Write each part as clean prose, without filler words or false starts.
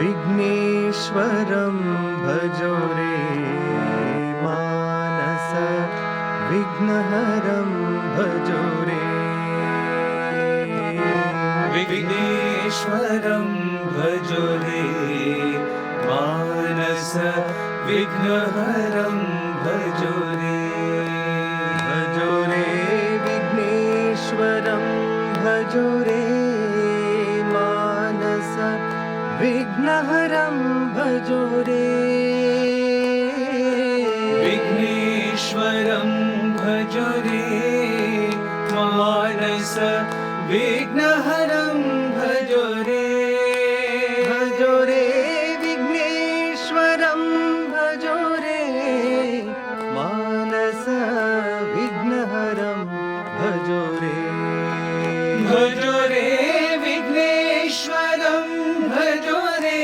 विघ्नेश्वरं भजो रे मानस विघ्नहरं भजो रे विघ्नेश्वरं भजो रे मानस विघ्नहरं भजो रे विघ्नेश्वरं भजो रे मानस विघ्नहरं भजो रे विघ्नेश्वरं भजो रे मानस विघ्नहरं भजो रे विघ्नेश्वरं भजो रे मानस विघ्नहरं भजो रे विघ्नेश्वरं भजो रे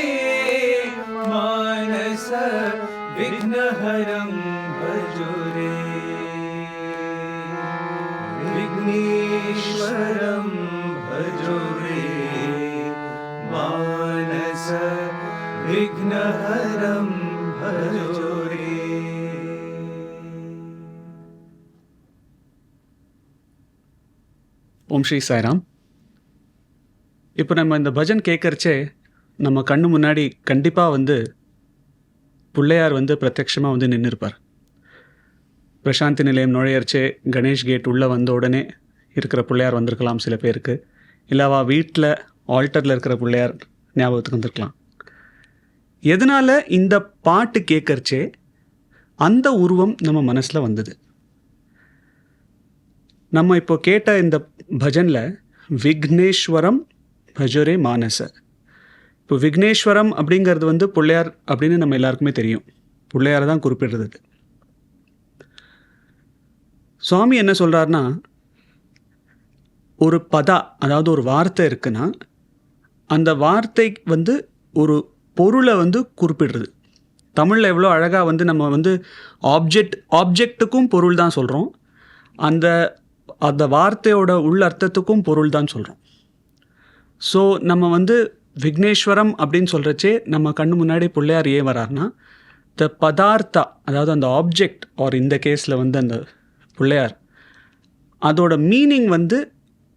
मानस विघ्नहरं भजो रे विघ्नेश्वरं भजो रे मानस विघ्नहरं भजो रे. ஓம் ஸ்ரீ சாய்ராம். இப்போ நம்ம இந்த பஜன் கேட்கறச்சே நம்ம கண்ணு முன்னாடி கண்டிப்பாக பிள்ளையார் பிரத்யட்சமாக நின்று இருப்பார். பிரசாந்தி நிலையம் நுழையறச்சே கணேஷ் கேட் உள்ளே வந்த உடனே இருக்கிற பிள்ளையார் வந்திருக்கலாம் சில பேருக்கு, இல்லவா வீட்டில் ஆல்டரில் இருக்கிற பிள்ளையார் ஞாபகத்துக்கு வந்திருக்கலாம். எதனால் இந்த பாட்டு கேட்கறச்சே அந்த உருவம் நம்ம மனசில் வந்தது? நம்ம இப்போ கேட்ட இந்த பஜனில் விக்னேஸ்வரம் பஜோரே மானச. இப்போ விக்னேஸ்வரம் அப்படிங்கிறது பிள்ளையார் அப்படின்னு நம்ம எல்லாருக்குமே தெரியும். பிள்ளையாரை தான் குறிப்பிடுறது. சுவாமி என்ன சொல்கிறாருன்னா, ஒரு பதா, அதாவது ஒரு வார்த்தை இருக்குன்னா அந்த வார்த்தை ஒரு பொருளை குறிப்பிடுறது. தமிழில் எவ்வளோ அழகாக நம்ம ஆப்ஜெக்ட்டுக்கும் பொருள் தான் சொல்கிறோம், அந்த வார்த்தையோட உள் அர்த்தத்துக்கும் பொருள் தான் சொல்கிறோம். ஸோ நம்ம விக்னேஸ்வரம் அப்படின்னு சொல்கிறச்சே நம்ம கண்ணு முன்னாடி பிள்ளையார் ஏன் வராருன்னா, த பதார்த்தா, அதாவது அந்த ஆப்ஜெக்ட் ஆர் இந்த கேஸில் அந்த பிள்ளையார், அதோட மீனிங்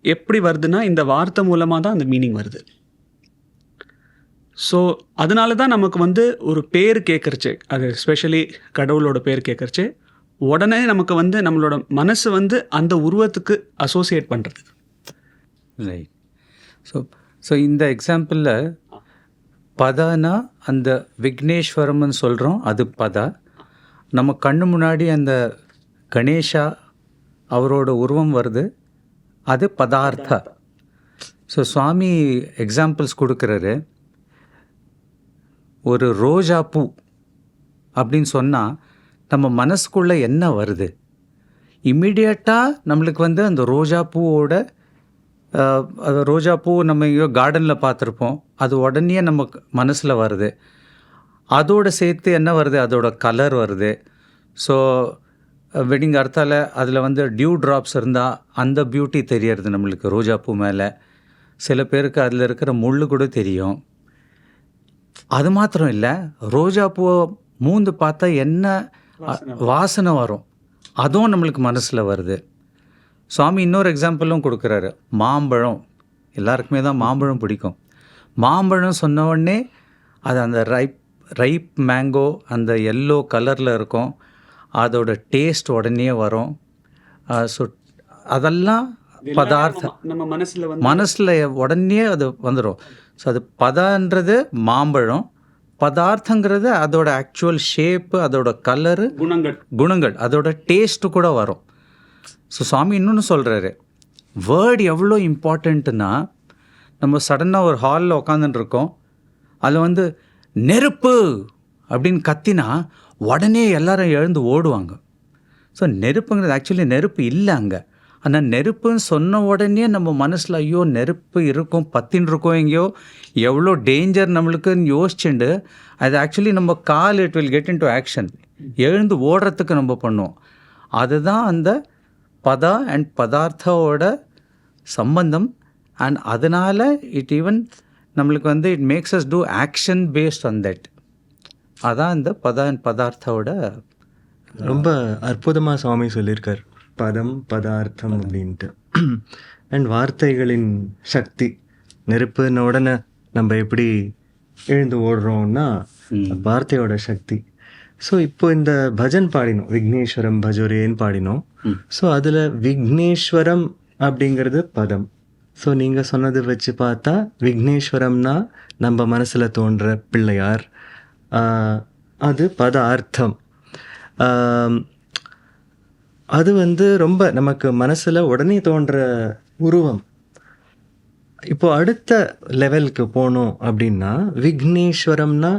எப்படி வருதுன்னா இந்த வார்த்தை மூலமாக தான் அந்த மீனிங் வருது. ஸோ அதனால தான் நமக்கு ஒரு பேர் கேட்குறச்சே, அது எஸ்பெஷலி கடவுளோட பேர் கேட்குறச்சே உடனே நமக்கு நம்மளோட மனசு அந்த உருவத்துக்கு அசோசியேட் பண்ணுறது. ரைட். ஸோ இந்த எக்ஸாம்பிளில் பதானா அந்த விக்னேஸ்வரம்னு சொல்கிறோம், அது பதா. நம்ம கண்ணு முன்னாடி அந்த கணேஷா அவரோட உருவம் வருது, அது பதார்த்தா. ஸோ சுவாமி எக்ஸாம்பிள்ஸ் கொடுக்குறாரு. ஒரு ரோஜா பூ அப்படின்னு சொன்னால் நம்ம மனசுக்குள்ளே என்ன வருது? இம்மிடியட்டாக நம்மளுக்கு அந்த ரோஜா பூவோட ரோஜா பூ நம்ம எங்கேயோ கார்டனில் பார்த்துருப்போம், அது உடனே நம்ம மனசில் வருது. அதோடு சேர்த்து என்ன வருது? அதோட கலர் வருது. ஸோ வெட்டிங் அர்த்தால் அதில் டியூ ட்ராப்ஸ் இருந்தால் அந்த பியூட்டி தெரியறது நம்மளுக்கு ரோஜா பூ மேலே. சில பேருக்கு அதில் இருக்கிற முள் கூட தெரியும். அது மாத்திரம் இல்லை, ரோஜா பூவை மூந்து பார்த்தா என்ன வாசனை வரும், அதுவும் நம்மளுக்கு மனசில் வருது. சுவாமி இன்னொரு எக்ஸாம்பிளும் கொடுக்குறாரு. மாம்பழம், எல்லாருக்குமே தான் மாம்பழம் பிடிக்கும். மாம்பழம் சொன்ன உடனே அது அந்த ரைப் மேங்கோ அந்த எல்லோ கலரில் இருக்கும், அதோட டேஸ்ட் உடனே வரும். ஸோ அதெல்லாம் பதார்த்தம் நம்ம மனசில் உடனே அது வந்துடும். ஸோ அது பதான்றது மாம்பழம், பதார்த்தங்கிறது அதோட ஆக்சுவல் ஷேப்பு, அதோட கலரு, குணங்கள், அதோட டேஸ்ட்டு கூட வரும். ஸோ சுவாமி இன்னொன்று சொல்கிறாரு, வேர்டு எவ்வளோ இம்பார்ட்டண்ட்டுன்னா, நம்ம சடனாக ஒரு ஹாலில் உக்காந்துட்டுருக்கோம், அதில் நெருப்பு அப்படின்னு கத்தினா உடனே எல்லாரும் எழுந்து ஓடுவாங்க. ஸோ நெருப்புங்கிறது ஆக்சுவலி நெருப்பு இல்லை அங்கே. ஆனால் நெருப்புன்னு சொன்ன உடனே நம்ம மனசில் ஐயோ நெருப்பு இருக்கும், பத்தின்னு இருக்கோம், எங்கேயோ எவ்வளோ டேஞ்சர் நம்மளுக்குன்னு யோசிச்சுண்டு அது ஆக்சுவலி நம்ம call it will get in to action, எழுந்து ஓடுறதுக்கு நம்ம பண்ணுவோம். அதுதான் அந்த பதா அண்ட் பதார்த்தோட சம்பந்தம். அண்ட் அதனால் இட் ஈவன் நம்மளுக்கு வந்து it makes us to action based on that. அதான் இந்த பதார்த்தோட ரொம்ப அற்புதமாக சுவாமி சொல்லியிருக்கார் பதம் பதார்த்தம் அப்படின்ட்டு. அண்ட் வார்த்தைகளின் சக்தி, நெருப்புன உடனே நம்ம எப்படி எழுந்து ஓடுறோம்னா வார்த்தையோட சக்தி. ஸோ இப்போ இந்த பஜன் பாடினோம், விக்னேஸ்வரம் பஜோரேன்னு பாடினோம். ஸோ அதில் விக்னேஸ்வரம் அப்படிங்கிறது பதம். ஸோ நீங்கள் சொன்னது வச்சு பார்த்தா விக்னேஸ்வரம்னா நம்ம மனசில் தோன்ற பிள்ளையார், அது பதார்த்தம். அது வந்து ரொம்ப நமக்கு மனசில் உடனே தோன்ற உருவம். இப்போ அடுத்த லெவலுக்கு போனோம் அப்படின்னா விக்னேஸ்வரம்னா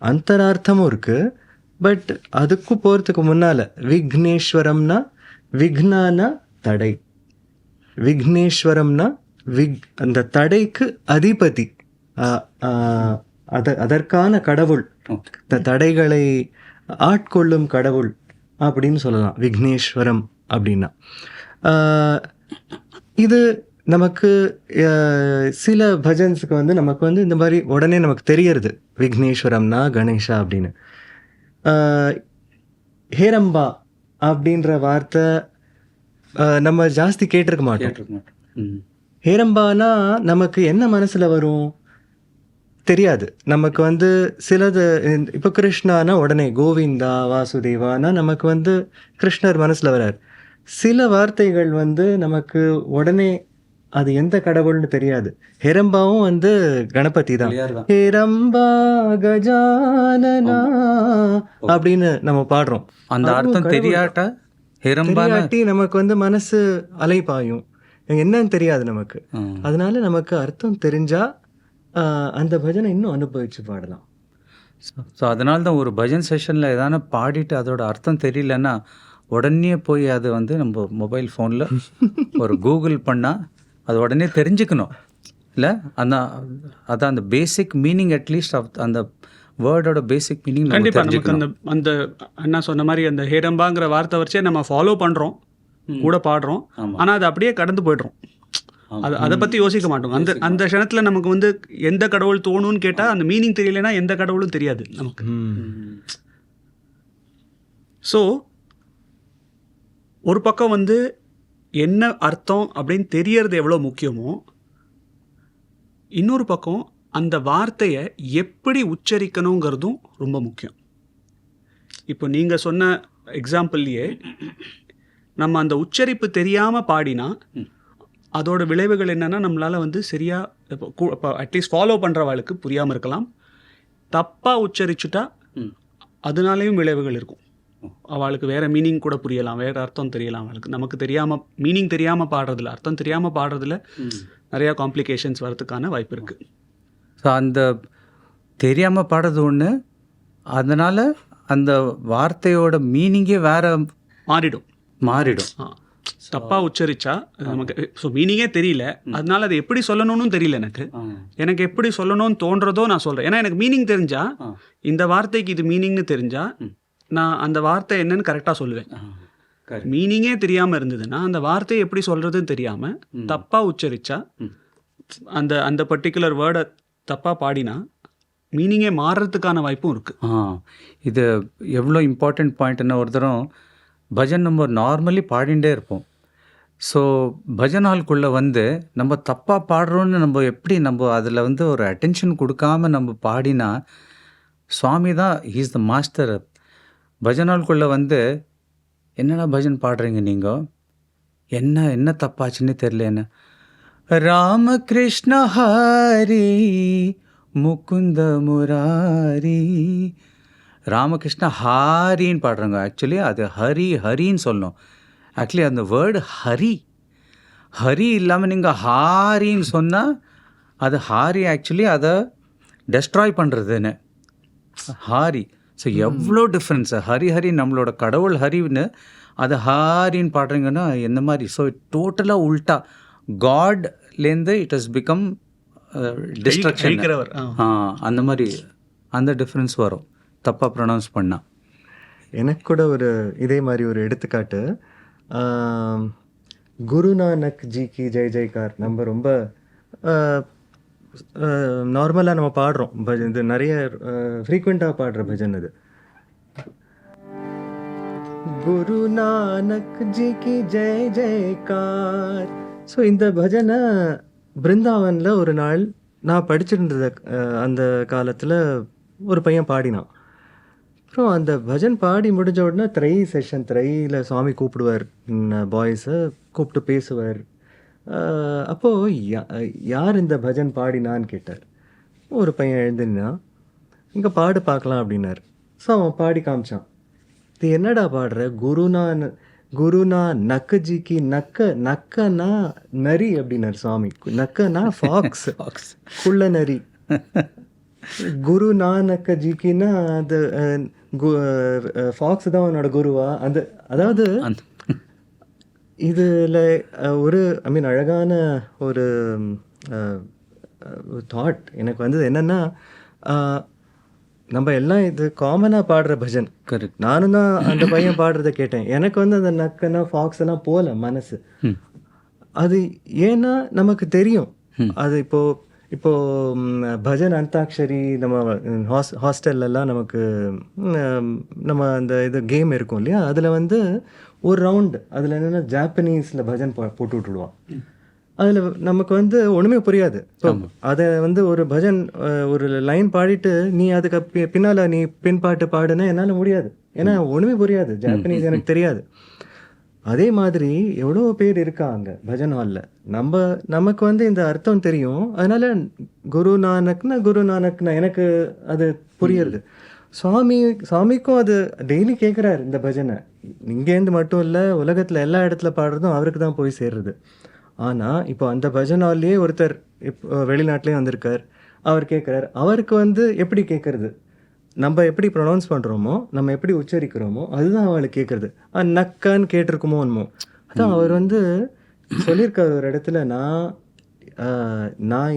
அந்தரார்த்தமும் இருக்குது. பட் அதுக்கும் போகிறதுக்கு முன்னால் விக்னேஸ்வரம்னா விக்னானா தடை, விக்னேஸ்வரம்னா அந்த தடைக்கு அதிபதி, அதற்கான கடவுள், இந்த தடைகளை ஆட்கொள்ளும் கடவுள் அப்படின்னு சொல்லலாம் விக்னேஸ்வரம் அப்படின்னா. இது நமக்கு சில பஜன்ஸுக்கு வந்து நமக்கு வந்து இந்த மாதிரி உடனே நமக்கு தெரியறது விக்னேஸ்வரம்னா கணேஷா அப்படின்னு. ஹேரம்பா அப்படின்ற வார்த்தை நம்ம ஜாஸ்தி கேட்டிருக்க மாட்டோம். ஹேரம்பானா நமக்கு என்ன மனசில் வரும் தெரியாது. நமக்கு வந்து சிலது இப்போ கிருஷ்ணானா உடனே கோவிந்தா வாசுதேவானா நமக்கு வந்து கிருஷ்ணர் மனசில் வரார். சில வார்த்தைகள் வந்து நமக்கு உடனே அது எந்த கடவுள்னு தெரியாது. ஹெரம்பாவும் வந்து கணபதி தான். ஹெரம்பா கஜானனா அப்படின்னு நம்ம பாடுறோம். அந்த அர்த்தம் தெரியாட்டி நமக்கு வந்து மனசு அலைப்பாயும், என்னன்னு தெரியாது நமக்கு. அதனால நமக்கு அர்த்தம் தெரிஞ்சா அந்த பஜனை இன்னும் அனுபவிச்சு பாடலாம். ஸோ அதனால தான் ஒரு பஜன் செஷனில் எதான பாடிட்டு அதோட அர்த்தம் தெரியலன்னா உடனே போய் அது வந்து நம்ம மொபைல் ஃபோனில் ஒரு கூகுள் பண்ணால் அது உடனே தெரிஞ்சுக்கணும் இல்லை? அதான் அந்த பேசிக் மீனிங், அட்லீஸ்ட் அந்த வேர்டோட பேசிக் மீனிங் கண்டிப்பாக நமக்கு அந்த அண்ணா சொன்ன மாதிரி அந்த ஹேரம்பாங்கிற வார்த்தை வச்சே நம்ம ஃபாலோ பண்ணுறோம், கூட பாடுறோம். ஆனால் அது அப்படியே கடந்து போய்ட்றோம். அதை பற்றி யோசிக்க மாட்டோம். அந்த க்ஷணத்தில் நமக்கு வந்து எந்த கடவுள் தோணுன்னு கேட்டால் அந்த மீனிங் தெரியலைன்னா எந்த கடவுளும் தெரியாது நமக்கு. ஸோ ஒரு பக்கம் வந்து என்ன அர்த்தம் அப்படின்னு தெரியறது எவ்வளோ முக்கியமோ, இன்னொரு பக்கம் அந்த வார்த்தையை எப்படி உச்சரிக்கணுங்கிறதும் ரொம்ப முக்கியம். இப்போ நீங்கள் சொன்ன எக்ஸாம்பிள்லேயே நம்ம அந்த உச்சரிப்பு தெரியாமல் பாடினா அதோட விளைவுகள் என்னென்னா நம்மளால் வந்து சரியாக இப்போ அட்லீஸ்ட் ஃபாலோ பண்ணுறவாளுக்கு புரியாமல் இருக்கலாம். தப்பாக உச்சரிச்சுட்டா அதனாலேயும் விளைவுகள் இருக்கும். அவளுக்கு வேறு மீனிங் கூட புரியலாம், வேறு அர்த்தம் தெரியலாம். அவளுக்கு நமக்கு தெரியாமல் மீனிங் தெரியாமல் பாடுறதில்ல, அர்த்தம் தெரியாமல் பாடுறதுல நிறையா காம்ப்ளிகேஷன்ஸ் வரதுக்கான வாய்ப்பு இருக்குது. ஸோ அந்த தெரியாமல் பாடுறது ஒன்று, அதனால் அந்த வார்த்தையோட மீனிங்கே வேறு மாறிடும். தப்பாக உச்சரிச்சா நமக்கு ஸோ மீனிங்கே தெரியல, அதனால அதை எப்படி சொல்லணும்னு தெரியல. எனக்கு எப்படி சொல்லணும்னு தோன்றதோ நான் சொல்கிறேன். ஏன்னா எனக்கு மீனிங் தெரிஞ்சா, இந்த வார்த்தைக்கு இது மீனிங்னு தெரிஞ்சா நான் அந்த வார்த்தை என்னன்னு கரெக்டாக சொல்லுவேன். மீனிங்கே தெரியாமல் இருந்ததுன்னா அந்த வார்த்தையை எப்படி சொல்கிறதுன்னு தெரியாமல் தப்பாக உச்சரித்தா அந்த பர்டிகுலர் வேர்டை தப்பாக பாடினா மீனிங்கே மாறுறதுக்கான வாய்ப்பும் இருக்குது. இது எவ்வளோ இம்பார்ட்டண்ட் பாயிண்ட்னா, ஒரு தரம் பஜன் நம்ம நார்மலி பாடிகிட்டே இருப்போம். ஸோ பஜன் ஹால்குள்ளே வந்து நம்ம தப்பாக பாடுறோன்னு நம்ம அதில் வந்து ஒரு அட்டென்ஷன் கொடுக்காம நம்ம பாடினா, சுவாமி தான் ஹீஸ் த மாஸ்டர். பஜன் ஹால்குள்ளே வந்து என்னென்ன பஜன் பாடுறீங்க நீங்கள், என்ன தப்பாச்சுன்னு தெரியல, என்ன ராமகிருஷ்ண ஹரி முகுந்த முராரி, ராமகிருஷ்ண ஹாரின்னு பாடுறாங்க. ஆக்சுவலி அது ஹரின்னு சொல்லணும். ஆக்சுவலி அந்த வேர்டு ஹரி இல்லாமல் நீங்கள் ஹாரின்னு சொன்னால் அது ஹாரி ஆக்சுவலி அதை டெஸ்ட்ராய் பண்ணுறதுன்னு ஹாரி. ஸோ எவ்வளோ டிஃப்ரென்ஸு. ஹரி நம்மளோட கடவுள் ஹரின்னு, அது ஹாரின்னு பாடுறீங்கன்னா எந்த மாதிரி. ஸோ டோட்டலாக உல்ட்டா காட்லேருந்து இட் ஹஸ் பிகம் டிஸ்ட்ரக்ஷன். அந்த மாதிரி அந்த டிஃப்ரென்ஸ் வரும் தப்பாக ப்ரொனவுன்ஸ் பண்ணால். எனக்கு கூட ஒரு இதே மாதிரி ஒரு எடுத்துக்காட்டு, குருநானக் ஜி கி ஜெய் ஜெய்கார் நம்ம ரொம்ப நார்மலாக நம்ம பாடுறோம் பஜன், இது நிறைய ஃப்ரீக்வெண்ட்டாக பாடுற பஜன் இது. குரு நானக் ஜி கி ஜெய் ஜெய்கார். ஸோ இந்த பஜனை பிருந்தாவனில் ஒரு நாள் நான் படிச்சிருந்தது, அந்த காலத்தில் ஒரு பையன் பாடினான். அப்புறம் அந்த பஜன் பாடி முடிஞ்ச உடனே த்ரையில் சுவாமி கூப்பிடுவார், பாய்ஸை கூப்பிட்டு பேசுவார். அப்போது யார் இந்த பஜன் பாடினான்னு கேட்டார். ஒரு பையன் எழுந்துனா, இங்கே பாடு பார்க்கலாம் அப்படின்னார். ஸோ அவன் பாடி காமிச்சான். இது என்னடா பாடுற? குருனா நக்கஜிக்கு நக்கனா நரி அப்படின்னார் சுவாமி. நக்கனா ஃபாக்ஸ், குள்ள நரி. குரு நானக்கஜிக்குன்னா அது ஃபாக்ஸ் தான் அவனோட குருவா? அந்த அதாவது இதில் ஒரு அழகான ஒரு தாட் எனக்கு வந்தது. என்னென்னா, நம்ம எல்லாம் இது காமனாக பாடுற பஜன். கரெக்ட். நானும் தான் அந்த பையன் பாடுறத கேட்டேன். எனக்கு வந்து அந்த நக்கனா ஃபாக்ஸ் எல்லாம் போகல மனசு. அது ஏன்னா நமக்கு தெரியும். அது இப்போ பஜன் அந்தாக்ஷரி நம்ம ஹாஸ்டல்லாம் நமக்கு நம்ம அந்த இது கேம் இருக்கும் இல்லையா, அதில் வந்து ஒரு ரவுண்டு அதில் என்னென்னா ஜாப்பனீஸில் பஜன் போட்டு விட்டுடுவான். அதில் நமக்கு வந்து ஒன்றுமே புரியாது. இப்போ அதை வந்து ஒரு பஜன் ஒரு லைன் பாடிட்டு நீ அதுக்கு பின்னால் நீ பின்பாட்டு பாடுனா என்னால் முடியாது. ஏன்னா ஒன்றுமே புரியாது, ஜாப்பனீஸ் எனக்கு தெரியாது. அதே மாதிரி எவ்வளோ பேர் இருக்காங்க பஜன் ஹாலில். நமக்கு வந்து இந்த அர்த்தம் தெரியும். அதனால குரு நானக்னா எனக்கு அது புரியுறது. சுவாமிக்கும் அது டெய்லி கேட்குறாரு இந்த பஜனை. இங்கேருந்து மட்டும் இல்லை, உலகத்தில் எல்லா இடத்துல பாடுறதும் அவருக்கு தான் போய் சேர்றது. ஆனால் இப்போ அந்த பஜன் ஹால்லேயே ஒருத்தர் இப்போ வெளிநாட்டிலேயே வந்திருக்கார். அவர் கேட்குறாரு. அவருக்கு வந்து எப்படி கேட்குறது? நம்ம எப்படி ப்ரொனவுன்ஸ் பண்ணுறோமோ, நம்ம எப்படி உச்சரிக்கிறோமோ அதுதான் அவளுக்கு கேட்குறது. நக்கான்னு கேட்டிருக்குமோ என்னமோ. அதான் அவர் வந்து சொல்லியிருக்கார் ஒரு இடத்துல, நான்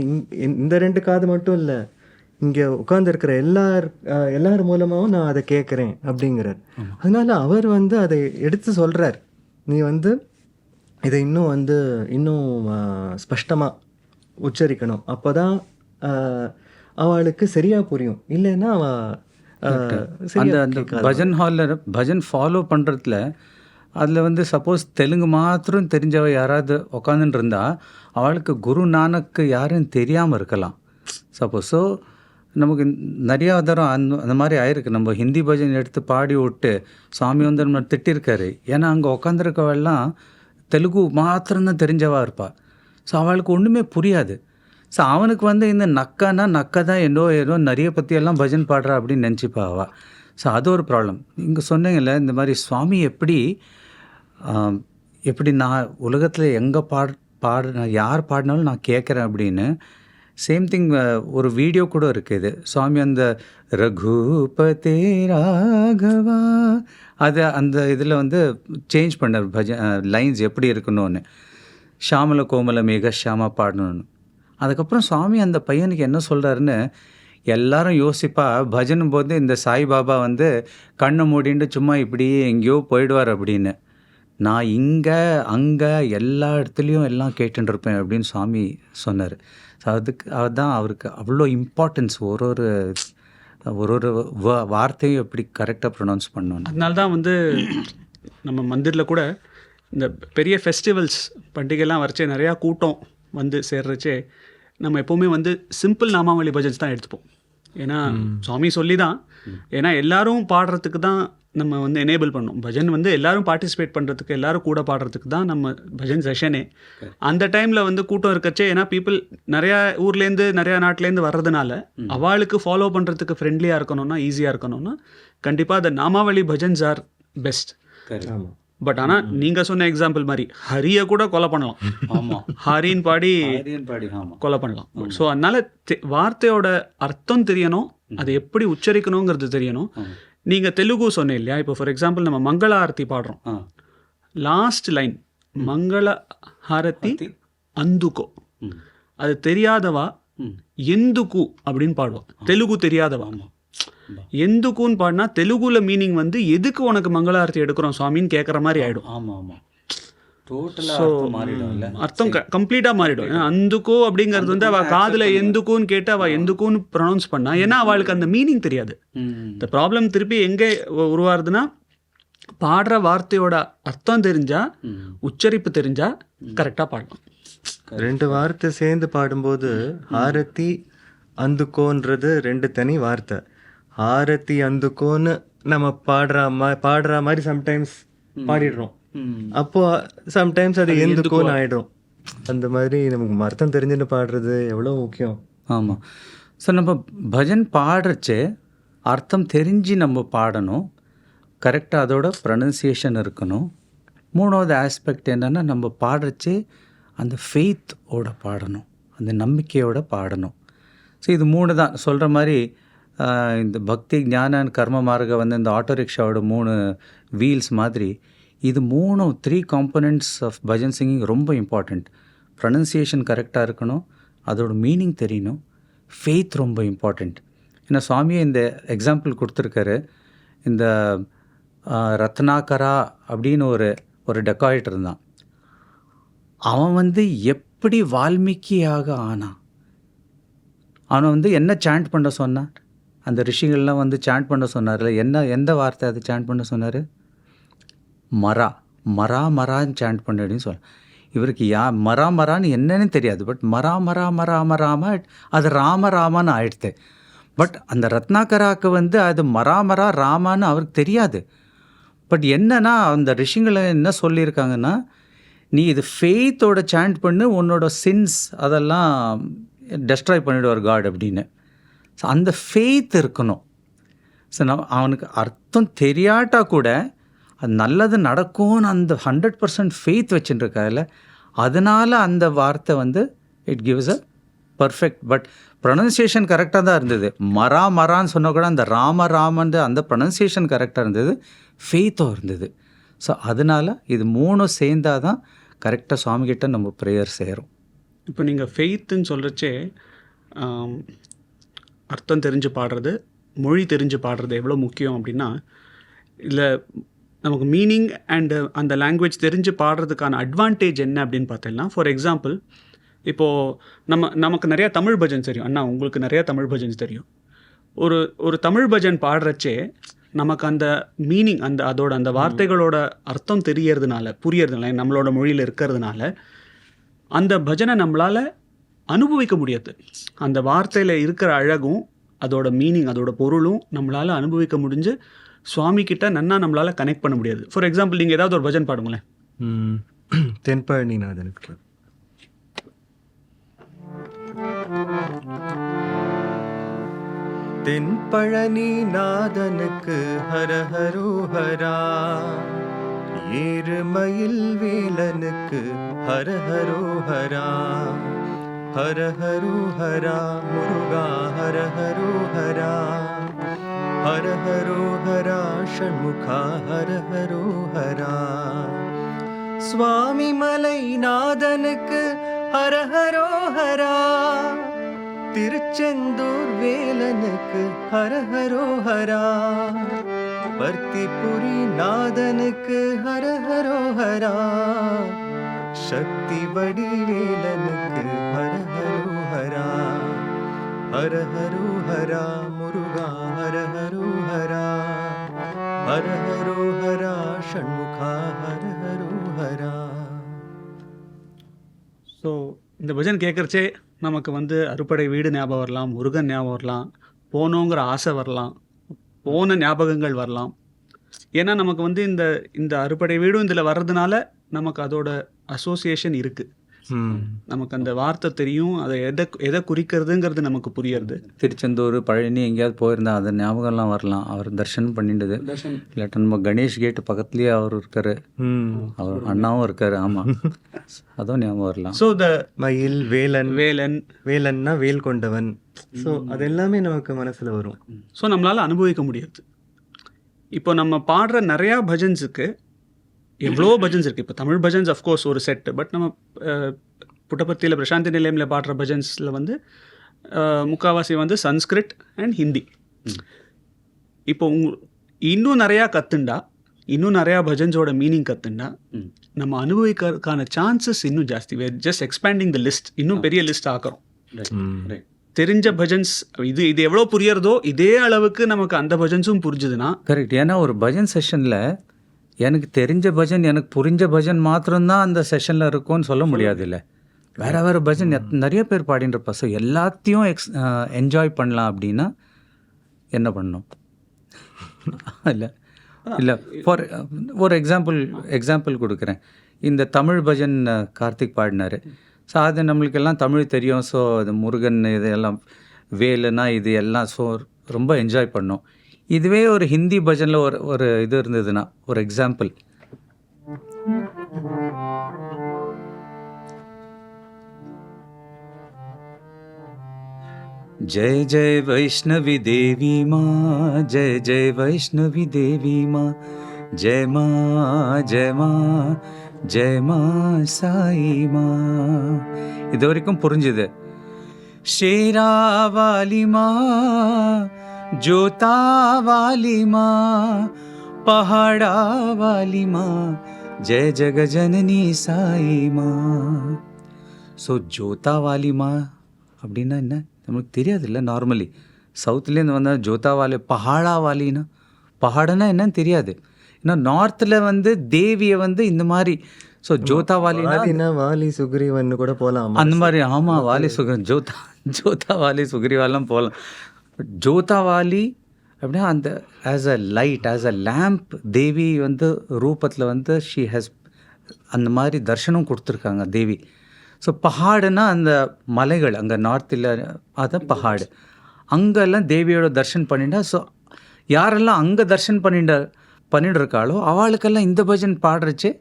இந்த 2 காது மட்டும் இல்லை, இங்கே உட்காந்துருக்கிற எல்லார் மூலமாகவும் நான் அதை கேட்குறேன் அப்படிங்கிறார். அதனால அவர் வந்து அதை எடுத்து சொல்கிறார், நீ வந்து இதை இன்னும் ஸ்பஷ்டமாக உச்சரிக்கணும், அப்போ தான் அவளுக்கு சரியாக புரியும். இல்லைன்னா அந்த பஜன் ஹாலில் பஜன் ஃபாலோ பண்ணுறதுல அதில் வந்து சப்போஸ் தெலுங்கு மாத்திரம் தெரிஞ்சவ யாராவது உட்காந்துட்டு இருந்தால் அவளுக்கு குரு நானக்கு யாருன்னு தெரியாமல் இருக்கலாம் சப்போஸ். ஸோ நமக்கு நிறையா தரம் அந்த மாதிரி ஆயிருக்கு. நம்ம ஹிந்தி பஜன் எடுத்து பாடி விட்டு சுவாமி வந்து நம்ம திட்டிருக்காரு. ஏன்னா அங்கே உட்காந்துருக்கவெல்லாம் தெலுங்கு மாத்திரம்தான் தெரிஞ்சவா இருப்பாள். ஸோ அவளுக்கு ஒன்றுமே புரியாது. ஸோ அவனுக்கு வந்து இந்த நக்கை தான் ஏதோ நிறைய பற்றியெல்லாம் பஜன் பாடுறா அப்படின்னு நினச்சிப்பா அவள். ஸோ அது ஒரு ப்ராப்ளம். இங்கே சொன்னீங்கல்ல இந்த மாதிரி சுவாமி எப்படி நான் உலகத்தில் எங்கே யார் பாடினாலும் நான் கேட்குறேன் அப்படின்னு. சேம் திங் ஒரு வீடியோ கூட இருக்குது. சுவாமி அந்த ரகுபதே ராகவா அது அந்த இதில் வந்து சேஞ்ச் பண்ண லைன்ஸ் எப்படி இருக்கணும்னு, ஷாமல கோமல மேக ஷாமா பாடணும்னு. அதுக்கப்புறம் சுவாமி அந்த பையனுக்கு என்ன சொல்கிறாருன்னு எல்லாரும் யோசிப்பா. பஜனும் போது இந்த சாய்பாபா வந்து கண்ணை மூடிட்டு சும்மா இப்படியே எங்கேயோ போயிடுவார் அப்படின்னு. நான் இங்கே அங்கே எல்லா இடத்துலையும் எல்லாம் கேட்டுருப்பேன் அப்படின்னு சுவாமி சொன்னார். ஸோ அதுதான் அவருக்கு அவ்வளோ இம்பார்ட்டன்ஸ். ஒரு வார்த்தையும் எப்படி கரெக்டாக ப்ரொனவுன்ஸ் பண்ணணும். அதனால தான் வந்து நம்ம மந்திரில் கூட இந்த பெரிய ஃபெஸ்டிவல்ஸ் பண்டிகைலாம் வரைச்சே நிறையா கூட்டம் வந்து சேர்றச்சே நம்ம எப்போவுமே வந்து சிம்பிள் நாமாவளி பஜன்ஸ் தான் எடுத்துப்போம். ஏன்னா சுவாமி சொல்லி தான், ஏன்னா எல்லாரும் பாடுறதுக்கு தான் நம்ம வந்து எனேபிள் பண்ணோம். பஜன் வந்து எல்லாரும் பார்ட்டிசிபேட் பண்ணுறதுக்கு, எல்லாரும் கூட பாடுறதுக்கு தான் நம்ம பஜன் செஷனே. அந்த டைமில் வந்து கூட்டம் இருக்கச்சே, ஏன்னா பீப்புள் நிறையா ஊர்லேருந்து நிறையா நாட்டிலேருந்து வர்றதுனால அவளுக்கு ஃபாலோ பண்ணுறதுக்கு ஃப்ரெண்ட்லியாக இருக்கணும்னா, ஈஸியாக இருக்கணும்னா கண்டிப்பாக அந்த நாமாவளி பஜன்ஸ் ஆர் பெஸ்ட். பட் ஆனால் நீங்கள் சொன்ன எக்ஸாம்பிள் மாதிரி ஹரியை கூட கொலை பண்ணலாம். ஆமாம், ஹரின்னு பாடி கொலை பண்ணலாம். ஸோ அதனால வார்த்தையோட அர்த்தம் தெரியணும், அதை எப்படி உச்சரிக்கணுங்கிறது தெரியணும். நீங்கள் தெலுங்கு சொன்னேன் இல்லையா, இப்போ ஃபார் எக்ஸாம்பிள் நம்ம மங்கள ஆரத்தி பாடுறோம். லாஸ்ட் லைன் மங்கள ஹாரதி அந்துக்கோ, அது தெரியாதவா எந்துக்கு அப்படின்னு பாடுவோம். தெலுங்கு தெரியாதவா எந்துக்குன்னு பாடினா தெலுங்குல மீனிங் வந்து எதுக்கு உனக்கு மங்களாரத்தி எடுக்கிறோம் சுவாமின்னு கேட்குற மாதிரி ஆகிடும். ஆமாம் ஆமாம், ஸோ அர்த்தம் கம்ப்ளீட்டாக மாறிடும். ஏன்னா அந்துக்கோ அப்படிங்கிறது வந்து அவள் காதில் எந்துக்குன்னு கேட்டு அவள் எந்துக்குன்னு ப்ரொனவுன்ஸ் பண்ணா, ஏன்னா அவளுக்கு அந்த மீனிங் தெரியாது. இந்த ப்ராப்ளம் திருப்பி எங்கே உருவாருதுன்னா, பாடுற வார்த்தையோட அர்த்தம் தெரிஞ்சா, உச்சரிப்பு தெரிஞ்சா கரெக்டாக பாடலாம். 2 வார்த்தை சேர்ந்து பாடும்போது ஆரத்தி அந்துக்கோன்றது 2 தனி வார்த்தை. ஆரத்தி அந்துக்கோன்னு நம்ம பாடுற மாதிரி சம்டைம்ஸ் பாடிடுறோம். அப்போ சம்டைம்ஸ் அது எந்துக்கோன்னு ஆயிடும். அந்த மாதிரி நமக்கு அர்த்தம் தெரிஞ்சுன்னு பாடுறது எவ்வளோ முக்கியம். ஆமாம். ஸோ நம்ம பஜன் பாடுறச்சே அர்த்தம் தெரிஞ்சு நம்ம பாடணும், கரெக்டாக அதோட ப்ரொனன்சியேஷன் இருக்கணும். 3வது ஆஸ்பெக்ட் என்னென்னா, நம்ம பாடுறச்சே அந்த ஃபெய்த்தோட பாடணும், அந்த நம்பிக்கையோட பாடணும். ஸோ இது 3 தான் சொல்கிற மாதிரி. இந்த பக்தி ஞான கர்ம மார்க்க வந்து இந்த ஆட்டோ ரிக்ஷாவோட 3 வீல்ஸ் மாதிரி இது 3 காம்பனண்ட்ஸ் ஆஃப் பஜன் சிங்கிங் ரொம்ப இம்பார்ட்டண்ட். ப்ரொனன்சியேஷன் கரெக்டாக இருக்கணும், அதோட மீனிங் தெரியணும், ஃபெய்த் ரொம்ப இம்பார்ட்டண்ட். ஏன்னா சுவாமியே இந்த எக்ஸாம்பிள் கொடுத்துருக்காரு. இந்த ரத்னாகரா அப்படின்னு ஒரு டெக்காய்ட் இருந்தான். அவன் வந்து எப்படி வால்மீகியாக ஆனான்? அவனை வந்து என்ன சாண்ட் பண்ண சொன்னான்? அந்த ரிஷிகள்லாம் வந்து சாண்ட் பண்ண சொன்னார்ல, எந்த வார்த்தை அது சாண்ட் பண்ண சொன்னார்? மரான்னு சாண்ட் பண்ண அப்படின்னு சொன்னார். இவருக்கு மரான்னு என்னன்னு தெரியாது. பட் மராம அது ராமான்னு ஆயிடுது. பட் அந்த ரத்னாகராக்கு வந்து அது ராமான்னு அவருக்கு தெரியாது. பட் என்னன்னா, அந்த ரிஷிகளை என்ன சொல்லியிருக்காங்கன்னா, நீ இது ஃபெய்த்தோட சாண்ட் பண்ணு, உன்னோட சின்ஸ் அதெல்லாம் டெஸ்ட்ராய் பண்ணிவிடுவார் காட் அப்படின்னு. ஸோ அந்த ஃபெய்த் இருக்கணும். ஸோ அவனுக்கு அர்த்தம் தெரியாட்டா கூட அது நல்லது நடக்கும்னு அந்த 100% ஃபெய்த் வச்சுட்டுருக்காதுல, அதனால் அந்த வார்த்தை வந்து it gives a perfect. But pronunciation கரெக்டாக தான் இருந்தது. மரான்னு சொன்னால் கூட அந்த ராமன் அந்த ப்ரொனன்சியேஷன் கரெக்டாக இருந்தது, ஃபெய்த்தும் இருந்தது. ஸோ அதனால் இது 3 சேர்ந்தால் தான் கரெக்டாக சுவாமிகிட்ட நம்ம ப்ரேயர் செய்கிறோம். இப்போ நீங்கள் ஃபெய்த்துன்னு சொல்கிறச்சே அர்த்தம் தெரிஞ்சு பாடுறது, மொழி தெரிஞ்சு பாடுறது எவ்வளோ முக்கியம் அப்படின்னா, இல்லை நமக்கு மீனிங் அண்டு அந்த லாங்குவேஜ் தெரிஞ்சு பாடுறதுக்கான அட்வான்டேஜ் என்ன அப்படின்னு பார்த்தீங்கன்னா, ஃபார் எக்ஸாம்பிள் இப்போது நமக்கு நிறையா தமிழ் பஜன்ஸ் தெரியும். அண்ணா உங்களுக்கு நிறையா தமிழ் பஜன்ஸ் தெரியும். ஒரு தமிழ் பஜன் பாடுறச்சே நமக்கு அந்த மீனிங் அந்த வார்த்தைகளோட அர்த்தம் புரியறதுனால நம்மளோட மொழியில் இருக்கிறதுனால அந்த பஜனை நம்மளால் அனுபவிக்க முடியாது. அந்த வார்த்தையில் இருக்கிற அழகும் அதோட மீனிங் அதோட பொருளும் நம்மளால் அனுபவிக்க முடிஞ்சு சுவாமிக்கிட்ட நன்னா நம்மளால் கனெக்ட் பண்ண முடியாது. ஃபார் எக்ஸாம்பிள் நீங்கள் ஏதாவது ஒரு பஜன் பாடுங்களேன். தென்பழனிநாதனுக்கு தென்பழனிநாதனுக்கு ஹரஹரோஹரா, ஏறுமயில் வேலனுக்கு ஹரஹரோஹரா, ஹரஹரோஹரா முருகா ஹரஹரோஹரா, ஹரஹரோஹரா ஷண்முகா ஹரஹரோஹரா, சுவாமி மலைநாதனுக்கு ஹரஹரோஹரா, திருச்செந்தூர் வேலனுக்கு ஹரஹரோஹரா, பர்த்திபுரி நாதனுக்கு ஹரஹரோஹரா, சக்தி வடிவேலனுக்கு ஹரஹரோஹரா, ஹரஹரோஹரா முருகா ஹரஹரோஹரா, ஹரஹரோஹரா ஷண்முகா ஹரஹரோஹரா. ஸோ இந்த பஜன் கேட்குறச்சே நமக்கு வந்து அறுபடை வீடு ஞாபகம் வரலாம், முருகன் ஞாபகம் வரலாம், போனோங்கிற ஆசை வரலாம், போன ஞாபகங்கள் வரலாம். ஏன்னா நமக்கு வந்து இந்த அறுபடை வீடும் இதில் வர்றதுனால நமக்கு அதோட அசோசியேஷன் இருக்குது. நமக்கு அந்த வார்த்தை தெரியும், அதை எதை குறிக்கிறதுங்கிறது நமக்கு புரியுறது. திருச்செந்தூர் பழனி எங்கேயாவது போயிருந்தா அந்த ஞாபகம்லாம் வரலாம். அவர் தர்ஷனம் பண்ணிட்டுது. இல்லாட்ட நம்ம கணேஷ் கேட்டு பக்கத்துலேயே அவர் இருக்காரு, அவர் அண்ணாவும் இருக்காரு. ஆமாம், அதுவும் ஞாபகம் வரலாம். ஸோ த மயில் வேலன்னா வேல் கொண்டவன். ஸோ அது எல்லாமே நமக்கு மனசில் வரும். ஸோ நம்மளால் அனுபவிக்க முடியாது. இப்போ நம்ம பாடுற நிறையா பஜன்ஸுக்கு எவ்வளோ பஜன்ஸ் இருக்குது. இப்போ தமிழ் பஜன்ஸ் அஃப்கோர்ஸ் ஒரு செட்டு. பட் நம்ம புட்டபர்த்தியில் பிரசாந்தி நிலையமில் பாடுற பஜன்ஸில் வந்து முக்கால்வாசி வந்து சன்ஸ்கிரிட் அண்ட் ஹிந்தி. இப்போ இன்னும் நிறையா கற்றுண்டா இன்னும் நிறையா பஜன்ஸோட மீனிங் கற்றுண்டா நம்ம அனுபவிக்கிறதுக்கான சான்சஸ் இன்னும் ஜாஸ்தி. வேர் ஜஸ்ட் எக்ஸ்பேண்டிங் த லிஸ்ட், இன்னும் பெரிய லிஸ்ட் ஆக்குறோம். தெரிஞ்ச பஜன்ஸ் இது எவ்வளோ புரியறதோ இதே அளவுக்கு நமக்கு அந்த பஜன்ஸும் புரிஞ்சுதுன்னா கரெக்ட். ஏன்னா ஒரு பஜன் செஷனில் எனக்கு தெரிஞ்ச பஜன் எனக்கு புரிஞ்ச பஜன் மாத்திரம்தான் அந்த செஷனில் இருக்கும்னு சொல்ல முடியாது. இல்லை, வேறு பஜன் நிறைய பேர் பாடின்றப்ப. ஸோ எல்லாத்தையும் என்ஜாய் பண்ணலாம் அப்படின்னா என்ன பண்ணணும்? இல்லை ஃபார் ஒரு எக்ஸாம்பிள் கொடுக்குறேன். இந்த தமிழ் பஜன் கார்த்திக் பாடினார். ஸோ அது நம்மளுக்கெல்லாம் தமிழ் தெரியும். ஸோ அது முருகன் இது எல்லாம் வேலுனா இது எல்லாம் ஸோ ரொம்ப என்ஜாய் பண்ணோம். இதுவே ஒரு ஹிந்தி பஜனில் ஒரு இது இருந்ததுன்னா ஒரு எக்ஸாம்பிள், जय जय वैष्णवी देवी माँ, जय जय वैष्णवी देवी माँ, जय माँ जय माँ जय माँ साई माँ. இது வரைக்கும் புரிஞ்சுது. ஷேரா வாலி மாँ, ஜோதா வாலி மாँ, பஹாடா வாலி மாँ, जय जग जननी साई माँ. ஸோ ஜோதா வாலி மாँ அப்படின்னா என்ன நம்மளுக்கு தெரியாது. இல்லை, நார்மலி சவுத்துலேருந்து வந்தால் ஜோதாவாலி பஹாடாவாலின்னா பஹாடனா என்னன்னு தெரியாது. ஏன்னா நார்த்தில் வந்து தேவியை வந்து இந்த மாதிரி ஸோ ஜோதாவாலினா வாலி சுக்ரீவன் கூட போகலாம் அந்த மாதிரி. ஆமாம், வாலி ஜோதாவாலி சுக்ரீவாலாம் போகலாம். ஜோதாவாலி அப்படின்னா அந்த as a light, as a lamp தேவி வந்து ரூபத்தில் வந்து ஷீ ஹேஸ் அந்த மாதிரி தர்ஷனம் கொடுத்துருக்காங்க தேவி. ஸோ பஹாடுனா அந்த மலைகள் அங்கே நார்த்தில் அதான் பஹாடு. அங்கெல்லாம் தேவியோட தர்ஷன் பண்ணிட்டா ஸோ யாரெல்லாம் அங்கே தர்ஷன் பண்ணிட்டு இருக்காளோ அவளுக்கெல்லாம் இந்த பஜன் பாடுறச்சே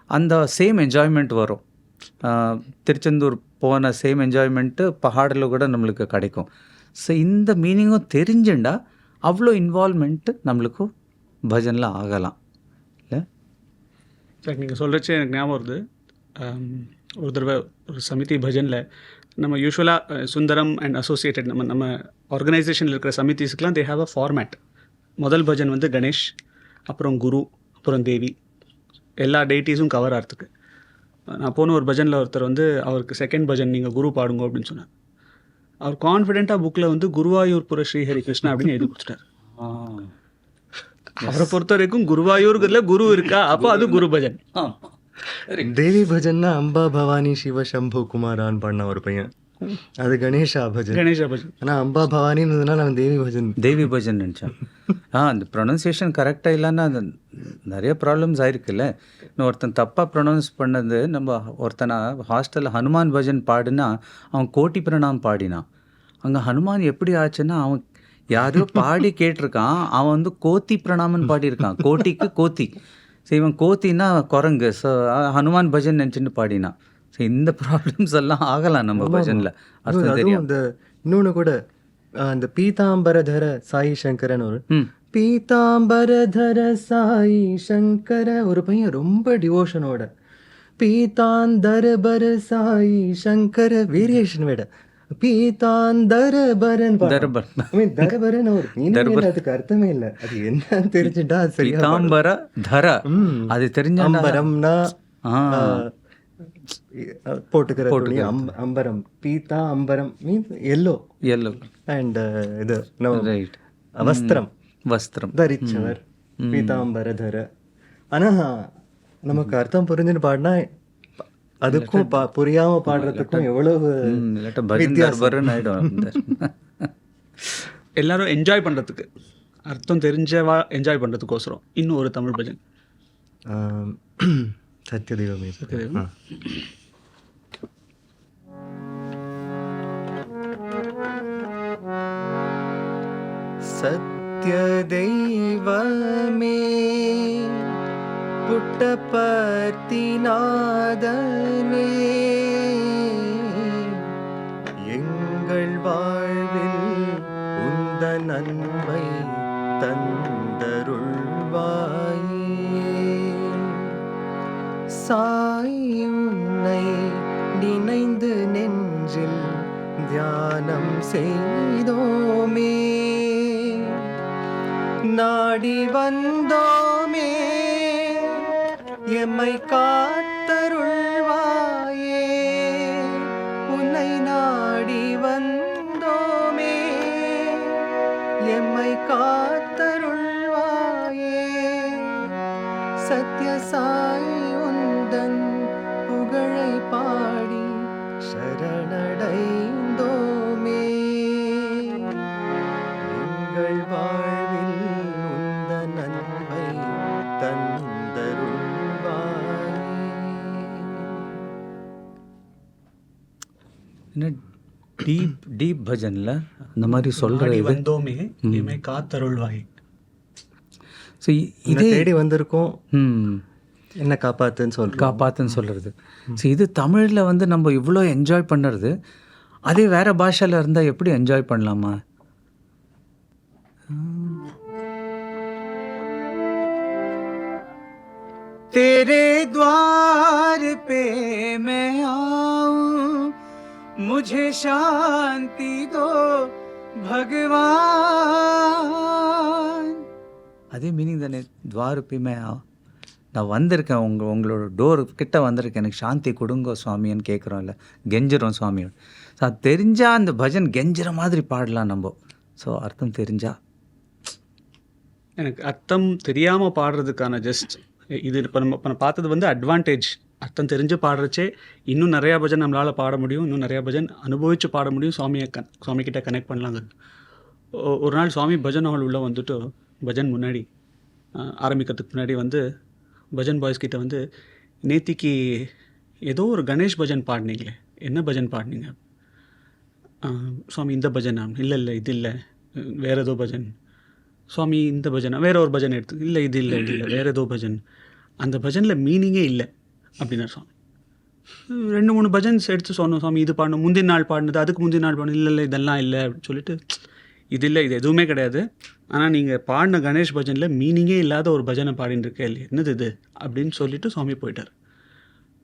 அந்த சேம் என்ஜாய்மெண்ட் வரும். திருச்செந்தூர் போன சேம் என்ஜாய்மெண்ட்டு பஹாடில் கூட நம்மளுக்கு கிடைக்கும். ஸோ இந்த மீனிங்கும் தெரிஞ்சுண்டா அவ்வளோ இன்வால்மெண்ட்டு நம்மளுக்கும் பஜனில் ஆகலாம். இல்லை சார், நீங்கள் சொல்கிறச்சே எனக்கு ஞாபகம் வருது. ஒரு தடவை ஒரு சமிதி பஜனில் நம்ம யூஸ்வலாக சுந்தரம் அண்ட் அசோசியேட்டட் நம்ம ஆர்கனைசேஷனில் இருக்கிற சமிதிஸ்க்கெலாம் தே ஹாவ் அ ஃபார்மேட். முதல் பஜன் வந்து கணேஷ், அப்புறம் குரு, அப்புறம் தேவி, எல்லா டெய்ட்டிஸும் கவர் ஆகிறதுக்கு. நான் போன ஒரு பஜனில் ஒருத்தர் வந்து அவருக்கு செகண்ட் பஜன் நீங்கள் குரு பாடுங்க அப்படின்னு சொன்னார். அவர் கான்ஃபிடென்ட்டாக புக்கில் வந்து குருவாயூர்புர ஸ்ரீஹரி கிருஷ்ணா அப்படின்னு எழுதி கொடுத்துட்டார். அவரை பொறுத்த வரைக்கும் குருவாயூர்கிறதுல குரு இருக்கா, அப்போ அது குரு பஜன். தேவி பஜன்னா அம்பா பவானி சிவ சம்பு குமாரான்னு பாடின ஒரு பையன், அது கணேஷா பஜன். ஆனால் அம்பா பவானின்னு இருந்ததுனால அவன் தேவி பஜன் நினச்சான். அந்த ப்ரொனன்சியேஷன் கரெக்டாக இல்லைன்னா அது நிறைய ப்ராப்ளம்ஸ் ஆயிருக்குல்ல. இன்னும் ஒருத்தன் தப்பாக ப்ரொனவுன்ஸ் பண்ணது, நம்ம ஒருத்தனை ஹாஸ்டலில் ஹனுமான் பஜன் பாடுனா அவன் கோட்டி பிரணாம் பாடினான். அங்கே ஹனுமான் எப்படி ஆச்சுன்னா அவன் யாரையோ பாடி கேட்டிருக்கான், அவன் வந்து கோத்தி பிரணாமன் பாடியிருக்கான். கோட்டிக்கு கோத்தி. ஸோ இவன் கோத்தின்னா குரங்கு. ஸோ ஹனுமான் பஜன் நினச்சிட்டு பாடினான். ஸோ இந்த ப்ராப்ளம்ஸ் எல்லாம் ஆகலாம் நம்ம பஜனில். அர்த்தம் தெரியும். அந்த இன்னொன்று கூட அந்த பீதாம்பரதர சாயி சங்கரன் ஒரு பீதாம்பரதர சாயி சங்கர ஒரு பையன் ரொம்ப டிவோஷனோட பீதாந்தரபர சாயி சங்கர வேரியேஷன் விட பீதாந்தரபரன் தரபரன் ஒரு அதுக்கு அர்த்தமே இல்லை. அது என்னன்னு தெரிஞ்சுட்டா அது சரியா. பீதாம்பர தர அது தெரிஞ்ச அம்பரம்னா போட்டுக்கிற அம்பரம். பீதா அம்பரம் மீன்ஸ் எல்லோ அண்ட் இது ரைட் வஸ்திரம் தரிச்சவர் பீதாம்பரதர. ஆனா நமக்கு அர்த்தம் புரிஞ்சுன்னு பாடினா அதுக்கும் புரியாம பாடுறதுக்கும் எவ்வளவு எல்லாரும் என்ஜாய் பண்றதுக்கு அர்த்தம் தெரிஞ்சவா என்ஜாய் பண்றதுக்கோசரம் இன்னும் ஒரு தமிழ் பஜன் சத்யதேவமே. சத்யதெய்வமே புட்டபர்த்திநாதனே எங்கள் வாழ்வில் உந்தன் அன்பை தந்தருள்வாயே. சாய் உன்னை நினைந்து நெஞ்சில் தியானம் செய்தோமே, நாடி வந்தோமே எம்மை காத்தருள்வாயே, உன்னை நாடி வந்தோமே, எம்மை காத்தருள்வாயே, சத்யசாயி உந்தன் புகழை பாடி சரணடைந்தோமே, எங்கள் வாழ்வில் உந்தன் நன்மை தந்தருள்வாயே. என்ன டீப் டீப் பஜனில் இந்த மாதிரி சொல்கிற நாடி இது. வந்தோமே எம்மை காத்தருள்வாய். ஸோ உன்னை இதே தேடி வந்திருக்கோம், ம் என்ன காப்பாத்துன்னு சொல்றோம். காப்பாத்துன்னு சொல்கிறது. ஸோ இது தமிழில் வந்து நம்ம இவ்வளோ என்ஜாய் பண்ணுறது, அதே வேறு பாஷையில் இருந்தால் எப்படி என்ஜாய் பண்ணலாமா? तेरे द्वार पे मैं आऊं, मुझे शांति दो भगवान. அதே மீனிங் தானே, துவாரப்பிமே. நான் வந்திருக்கேன், உங்களோட டோர் கிட்ட வந்திருக்கேன், எனக்கு சாந்தி கொடுங்க சுவாமின்னு கேட்குறோம்ல, கெஞ்சிரும் சுவாமியோட. ஸோ அது தெரிஞ்சால் அந்த பஜன் கெஞ்சிற மாதிரி பாடலாம் நம்ம. ஸோ அர்த்தம் தெரிஞ்சா. எனக்கு அர்த்தம் தெரியாமல் பாடுறதுக்கான ஜஸ்ட் இது இப்போ நம்ம பார்த்தது வந்து அட்வான்டேஜ். அர்த்தம் தெரிஞ்சு பாடுறச்சே இன்னும் நிறையா பஜன் நம்மளால் பாட முடியும், இன்னும் நிறையா பஜன் அனுபவித்து பாட முடியும், சுவாமிக்கிட்ட கனெக்ட் பண்ணலாங்க. ஒரு நாள் சுவாமி பஜன் ஹால் உள்ளே வந்துட்டு பஜன் முன்னாடி ஆரம்பிக்கிறதுக்கு முன்னாடி வந்து பஜன் பாய்ஸ் கிட்ட வந்து, நேத்திக்கு ஏதோ ஒரு கணேஷ் பஜன் பாடினீங்களே, என்ன பஜன் பாடினீங்க? சுவாமி இந்த பஜனா? இல்லை இது இல்லை, வேறு ஏதோ பஜன். சுவாமி இந்த பஜனா? வேற ஒரு பஜன் எடுத்து, இல்லை இது இல்லை வேறு ஏதோ பஜன். அந்த பஜனில் மீனிங்கே இல்லை அப்படின்னாரு சுவாமி. 2-3 பஜன்ஸ் எடுத்து சொன்னோம், சுவாமி இது பாடணும், முந்தின நாள் பாடினது, அதுக்கு முந்தின நாள் பாடணும், இல்லை இதெல்லாம் இல்லை அப்படின்னு சொல்லிட்டு, இது இல்லை இது எதுவுமே கிடையாது, ஆனால் நீங்கள் பாடின கணேஷ் பஜனில் மீனிங்கே இல்லாத ஒரு பஜனை பாடின்னு இருக்கே இல்லையா, என்னது இது அப்படின்னு சொல்லிட்டு சுவாமி போயிட்டார்.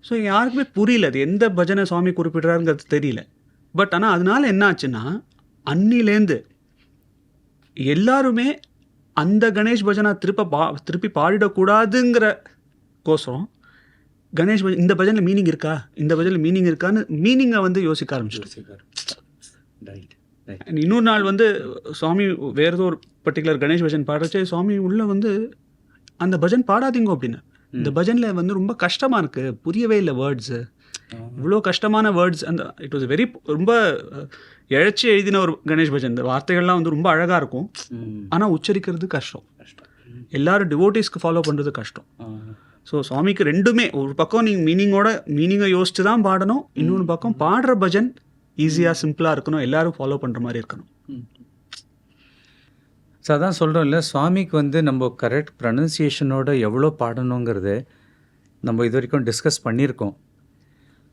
ஸோ யாருக்குமே புரியல அது எந்த பஜனை சுவாமி குறிப்பிட்றாருங்கிறது தெரியல. பட் ஆனால் அதனால என்ன ஆச்சுன்னா, அன்னிலேருந்து எல்லாருமே அந்த கணேஷ் பஜனை திருப்பி பாடிடக்கூடாதுங்கிற கோசரம் கணேஷ் பஜன், இந்த பஜனில் மீனிங் இருக்கா, இந்த பஜனில் மீனிங் இருக்கான்னு மீனிங்கை வந்து யோசிக்க ஆரம்பிச்சிடும். இன்னொரு நாள் வந்து சுவாமி வேறு ஏதோ ஒரு பர்டிகுலர் கணேஷ் பஜன் பாடுறச்சே சுவாமி உள்ளே வந்து அந்த பஜன் பாடாதீங்க அப்படின்னு. இந்த பஜனில் வந்து ரொம்ப கஷ்டமாக இருக்குது, புரியவே இல்லை வேர்ட்ஸு, இவ்வளோ கஷ்டமான வேர்ட்ஸ். அந்த இட் வாஸ் வெரி ரொம்ப இழைச்சி எழுதின ஒரு கணேஷ் பஜன். இந்த வார்த்தைகள்லாம் வந்து ரொம்ப அழகாக இருக்கும், ஆனால் உச்சரிக்கிறது கஷ்டம், எல்லாரும் டிவோட்டிஸ்க்கு ஃபாலோ பண்ணுறது கஷ்டம். ஸோ சுவாமிக்கு ரெண்டுமே, ஒரு பக்கம் நீங்கள் மீனிங்கை யோசிச்சு தான் பாடணும், இன்னொன்று பக்கம் பாடுற பஜன் ஈஸியாக சிம்பிளாக இருக்கணும், எல்லாரும் ஃபாலோ பண்ணுற மாதிரி இருக்கணும். ஸோ அதான் சொல்கிறோம் இல்லை, சுவாமிக்கு வந்து நம்ம கரெக்ட் ப்ரொனன்சியேஷனோட எவ்வளோ பாடணுங்கிறது நம்ம இது வரைக்கும் டிஸ்கஸ் பண்ணியிருக்கோம்.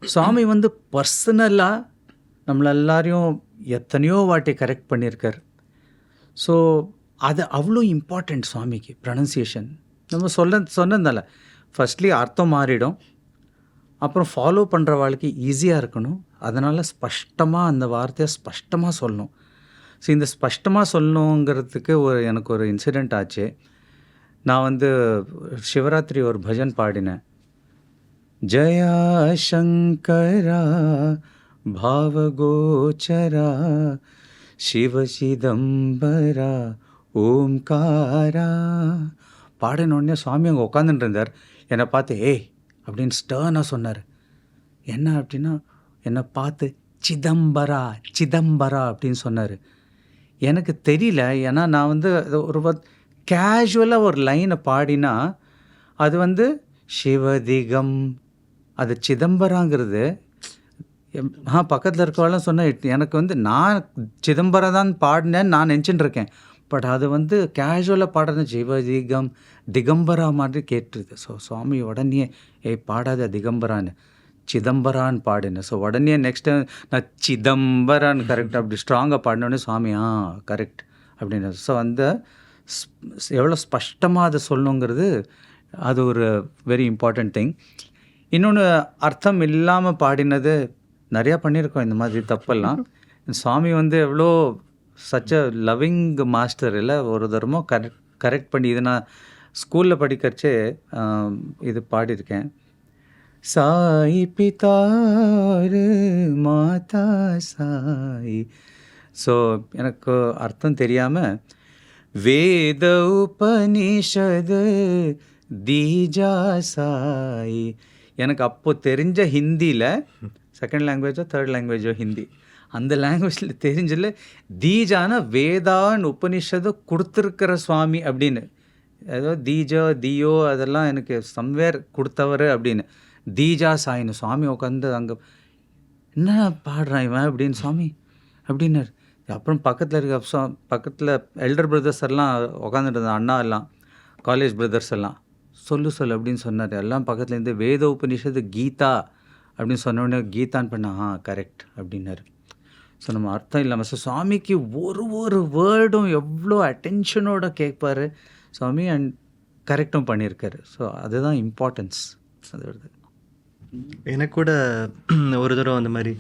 சுவாமி வந்து பர்சனலாக நம்மள எல்லாரையும் எத்தனையோ வாட்டி கரெக்ட் பண்ணியிருக்கார். ஸோ அது அவ்வளோ இம்பார்ட்டண்ட் சுவாமிக்கு ப்ரொனன்சியேஷன். நம்ம சொன்னதால ஃபஸ்ட்லி அர்த்தம் மாறிடும், அப்புறம் ஃபாலோ பண்ணுற வாழ்க்கை ஈஸியாக இருக்கணும். அதனால் ஸ்பஷ்டமாக அந்த வார்த்தையை ஸ்பஷ்டமாக சொல்லணும். ஸோ இந்த ஸ்பஷ்டமாக சொல்லணுங்கிறதுக்கு எனக்கு ஒரு இன்சிடெண்ட் ஆச்சு. நான் வந்து சிவராத்திரி ஒரு பஜன் பாடினேன். ஜயா சங்கரா பாவகோச்சரா சிவ சிதம்பரா ஓம்காரா பாடினோடனே சுவாமி அங்கே உட்காந்துட்டு இருந்தார். என்னை பார்த்து ஏய் அப்படின்னு ஸ்டர்னாக சொன்னார். என்ன அப்படின்னா, என்னை பார்த்து சிதம்பரா அப்படின்னு சொன்னார். எனக்கு தெரியல, ஏன்னா நான் வந்து ஒரு கேஷுவலாக ஒரு லைனை பாடினா அது வந்து சிவதிகம், அது சிதம்பராங்கிறது பக்கத்தில் இருக்கவெல்லாம் சொன்னேன். எனக்கு வந்து நான் சிதம்பரம் தான் பாடினேன்னு நான் நினச்சிட்டு இருக்கேன். பட் அது வந்து கேஷுவலாக பாடுறது சிவதிகம் திகம்பரா மாதிரி கேட்டுருது. ஸோ சுவாமி உடனே பாடாத திகம்பரான்னு சிதம்பரான்னு பாடினேன். ஸோ உடனே நெக்ஸ்ட் டைம் நான் சிதம்பரான்னு கரெக்டாக அப்படி ஸ்ட்ராங்காக பாடினோடனே சுவாமி கரெக்ட் அப்படின்னு. ஸோ அந்த எவ்வளோ ஸ்பஷ்டமாக அதை சொல்லணுங்கிறது அது ஒரு வெரி இம்பார்ட்டண்ட் திங். இன்னொன்று, அர்த்தம் இல்லாமல் பாடினது நிறையா பண்ணியிருக்கோம் இந்த மாதிரி தப்பெல்லாம். சுவாமி வந்து எவ்வளோ சச் அ லவ்விங் மாஸ்டர் இல்லை, ஒரு தரமோ கரெக்ட் பண்ணி இது நான் ஸ்கூலில் படிக்கிறச்சே இது பாடியிருக்கேன். சாய் பிதாரு மாதா சாய். ஸோ எனக்கு அர்த்தம் தெரியாமல் வேத உபனிஷது தீஜா சாய். எனக்கு அப்போது தெரிஞ்ச ஹிந்தியில், செகண்ட் லாங்குவேஜோ தேர்ட் லாங்குவேஜோ ஹிந்தி, அந்த லாங்குவேஜில் தெரிஞ்சதில் தீஜான வேதான் உபனிஷதை கொடுத்துருக்கிற சுவாமி அப்படின்னு, ஏதோ தீஜோ தியோ அதெல்லாம் எனக்கு சம்வேர் கொடுத்தவர் அப்படின்னு. தீஜா சாயின்னு சுவாமி உட்காந்து அங்கே என்ன பாடுறான் இவன் அப்படின்னு சுவாமி அப்படின்னாரு. அப்புறம் பக்கத்தில் எல்டர் பிரதர்ஸ் எல்லாம் உட்காந்துட்டு இருந்தான், அண்ணா எல்லாம், காலேஜ் பிரதர்ஸ் எல்லாம் சொல்லு அப்படின்னு சொன்னார். எல்லாம் பக்கத்துலேருந்து வேத உபனிஷத்து கீதா அப்படின்னு சொன்னோடனே கீதான்னு பண்ண கரெக்ட் அப்படின்னாரு. ஸோ நம்ம அர்த்தம் இல்லாமல், ஸோ சுவாமிக்கு ஒரு வேர்டும் எவ்வளோ அட்டென்ஷனோட கேட்பார் சுவாமி, அண்ட் கரெக்டும் பண்ணியிருக்காரு. ஸோ அதுதான் இம்பார்ட்டன்ஸ். அது வருது. எனக்கு கூட ஒரு தடவை அந்த மாதிரி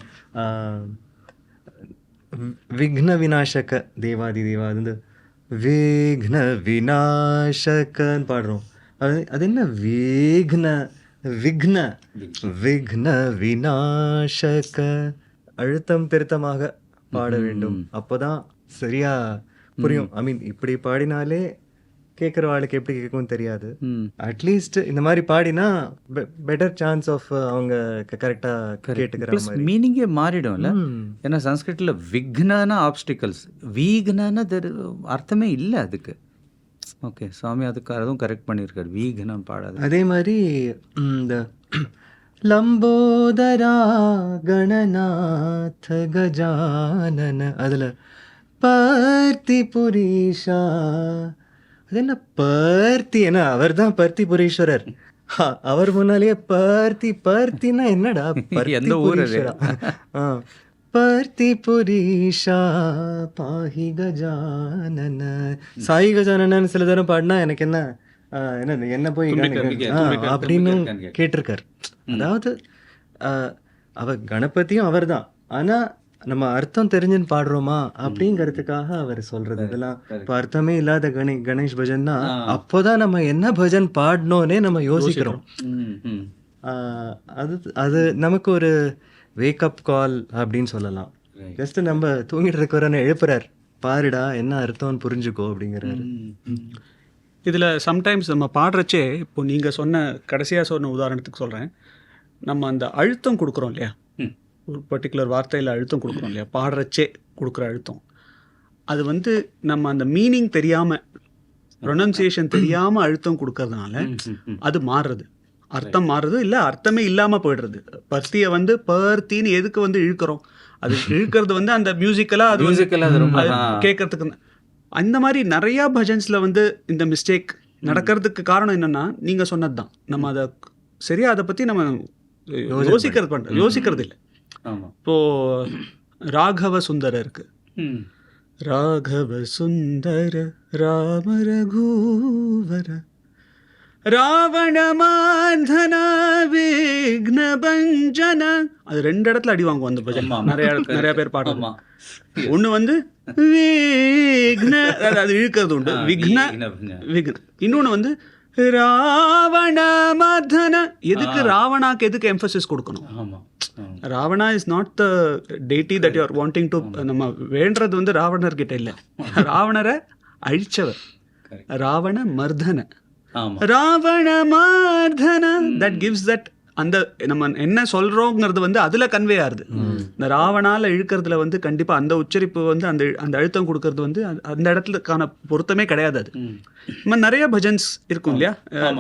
விக்ன விநாசக தேவாதி தேவா, அது வந்து விக்ன விநாசகன்னு பாடுறோம். அது என்ன விக்ன விக்ன விநாசக, அழுத்தம் திருத்தமாக பாட வேண்டும், அப்போதான் சரியா புரியும். ஐ மீன் இப்படி பாடினாலே கேட்குற ஆளுக்கு எப்படி கேட்கும் தெரியாது. அட்லீஸ்ட் இந்த மாதிரி பாடினா பெட்டர் சான்ஸ் ஆஃப் அவங்க கரெக்டாக கேட்டுக்கிற மாதிரி மீனிங்கே மாறிடும்ல. ஏன்னா சன்ஸ்கிரிட்டில் விக்னானா ஆப்ஸ்டிக்கல்ஸ், வீக்னானா அர்த்தமே இல்லை அதுக்கு. ஓகே, சுவாமி அதுவும் கரெக்ட் பண்ணியிருக்காரு, வீக்னம் பாடாது. அதே மாதிரி இந்த லம்போதரா கணநாத கஜானன, அதில் பர்த்தி புரீஷா, அது என்ன பர்த்தி, என்ன அவர் தான் பர்த்தி புரீஸ்வரர், அவர் முன்னாலேயே பர்த்தினா என்னடா எந்த ஊர் அது? பர்த்தி புரீஷா பாஹி கஜானன. சாயி கஜானனன்னு சில தரம் பாடினா எனக்கு என்ன போய் அப்படின்னு கேட்டிருக்காரு. அதாவது அவர் கணபதியும் அவர் தான், ஆனா நம்ம அர்த்தம் தெரிஞ்சுன்னு பாடுறோமா அப்படிங்கிறதுக்காக அவர் சொல்றது. இதெல்லாம் இப்போ அர்த்தமே இல்லாத கணேஷ் பஜன்னா அப்போதான் நம்ம என்ன பஜன் பாடணும்னே நம்ம யோசிக்கிறோம். அது நமக்கு ஒரு வேக்கப் கால் அப்படின்னு சொல்லலாம். ஜஸ்ட் நம்ம தூங்கிட்டு இருக்கிறோன்னு எழுப்புறார், பாருடா என்ன அர்த்தம்னு புரிஞ்சுக்கோ அப்படிங்கிறாரு. இதில் சம்டைம்ஸ் நம்ம பாடுறச்சே, இப்போ நீங்கள் சொன்ன கடைசியாக சொன்ன உதாரணத்துக்கு சொல்கிறேன், நம்ம அந்த அழுத்தம் கொடுக்குறோம் இல்லையா, ஒரு பர்டிகுலர் வார்த்தையில் அழுத்தம் கொடுக்குறோம் இல்லையா, பாடுறச்சே கொடுக்குற அழுத்தம், அது வந்து நம்ம அந்த மீனிங் தெரியாமல், ப்ரொனன்சியேஷன் தெரியாமல் அழுத்தம் கொடுக்கறதுனால அது மாறுறது, அர்த்தம் மாறுறது, இல்லை அர்த்தமே இல்லாமல் போயிடுறது. பர்த்தியை வந்து பர்த்தின்னு எதுக்கு வந்து இழுக்கிறோம், அது இழுக்கிறது வந்து அந்த மியூசிக்கலாக அது கேட்கறதுக்கு. அந்த மாதிரி நிறையா பஜன்ஸில் வந்து இந்த மிஸ்டேக் நடக்கிறதுக்கு காரணம் என்னென்னா நீங்கள் சொன்னது தான். நம்ம அதை சரியாக அதை பற்றி நம்ம யோசிக்கிறது இல்லை. இப்போது ராகவ சுந்தர இருக்கு, ராகவ சுந்தர ராம ரகுவர ராவண மார்தன விக்ன பஞ்சன, அது 2 இடத்துல அடி வாங்குவோம் அந்த பஜன். நிறைய பேர் பாடுமா. ஒன்று வந்து விக்ன, அது இழுக்கிறது உண்டு, விக்ன விக்ன. இன்னொன்று வந்து ராவண மர்தன. எதுக்கு ராவணாக்கு எதுக்கு எம்பசிஸ் கொடுக்கணும்? Ravana is not the deity that you are wanting to. நம்ம வேண்டது வந்து ராவணர்கிட்ட இல்லை, ராவணரை அழிச்சவர். Ravana Mardana, Ravana Mardana, that gives that, அந்த நம்ம என்ன சொல்றோங்கிறது வந்து அதுல கன்வே ஆகுது. இந்த ராவணால இழுக்கிறதுல வந்து கண்டிப்பா அந்த உச்சரிப்பு வந்து அந்த அழுத்தம் கொடுக்கறது வந்து அந்த இடத்துலக்கான பொருத்தமே கிடையாது. அது நம்ம நிறைய பஜன்ஸ் இருக்கும் இல்லையா,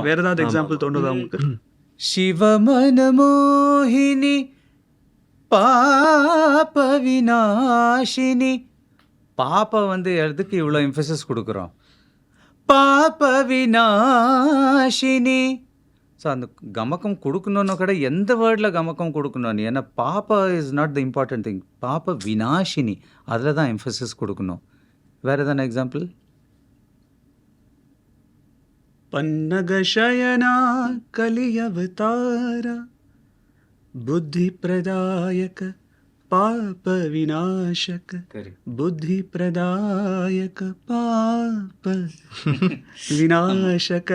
வேற ஏதாவது எக்ஸாம்பிள் தோணுதா உங்களுக்கு? சிவமன மோகினி பாப விநாசினி. பாப்பா வந்து எதுக்கு இவ்வளோ எம்பசிஸ் கொடுக்குறோம்? பாப விநாசினி. ஸோ அந்த கமக்கம் கொடுக்கணுன்னு கூட எந்த வேர்டில் கமக்கம் கொடுக்கணும்? ஏன்னா பாப்பா is not the important thing, பாப்ப விநாசினி அதில் தான் எம்பசிஸ் கொடுக்கணும். வேறு எதான எக்ஸாம்பிள்? பன்னகசயனா கலியவதார புத்தி பிரதாயக பாப விநாசக புத்தி பிரதாயக பாப விநாசக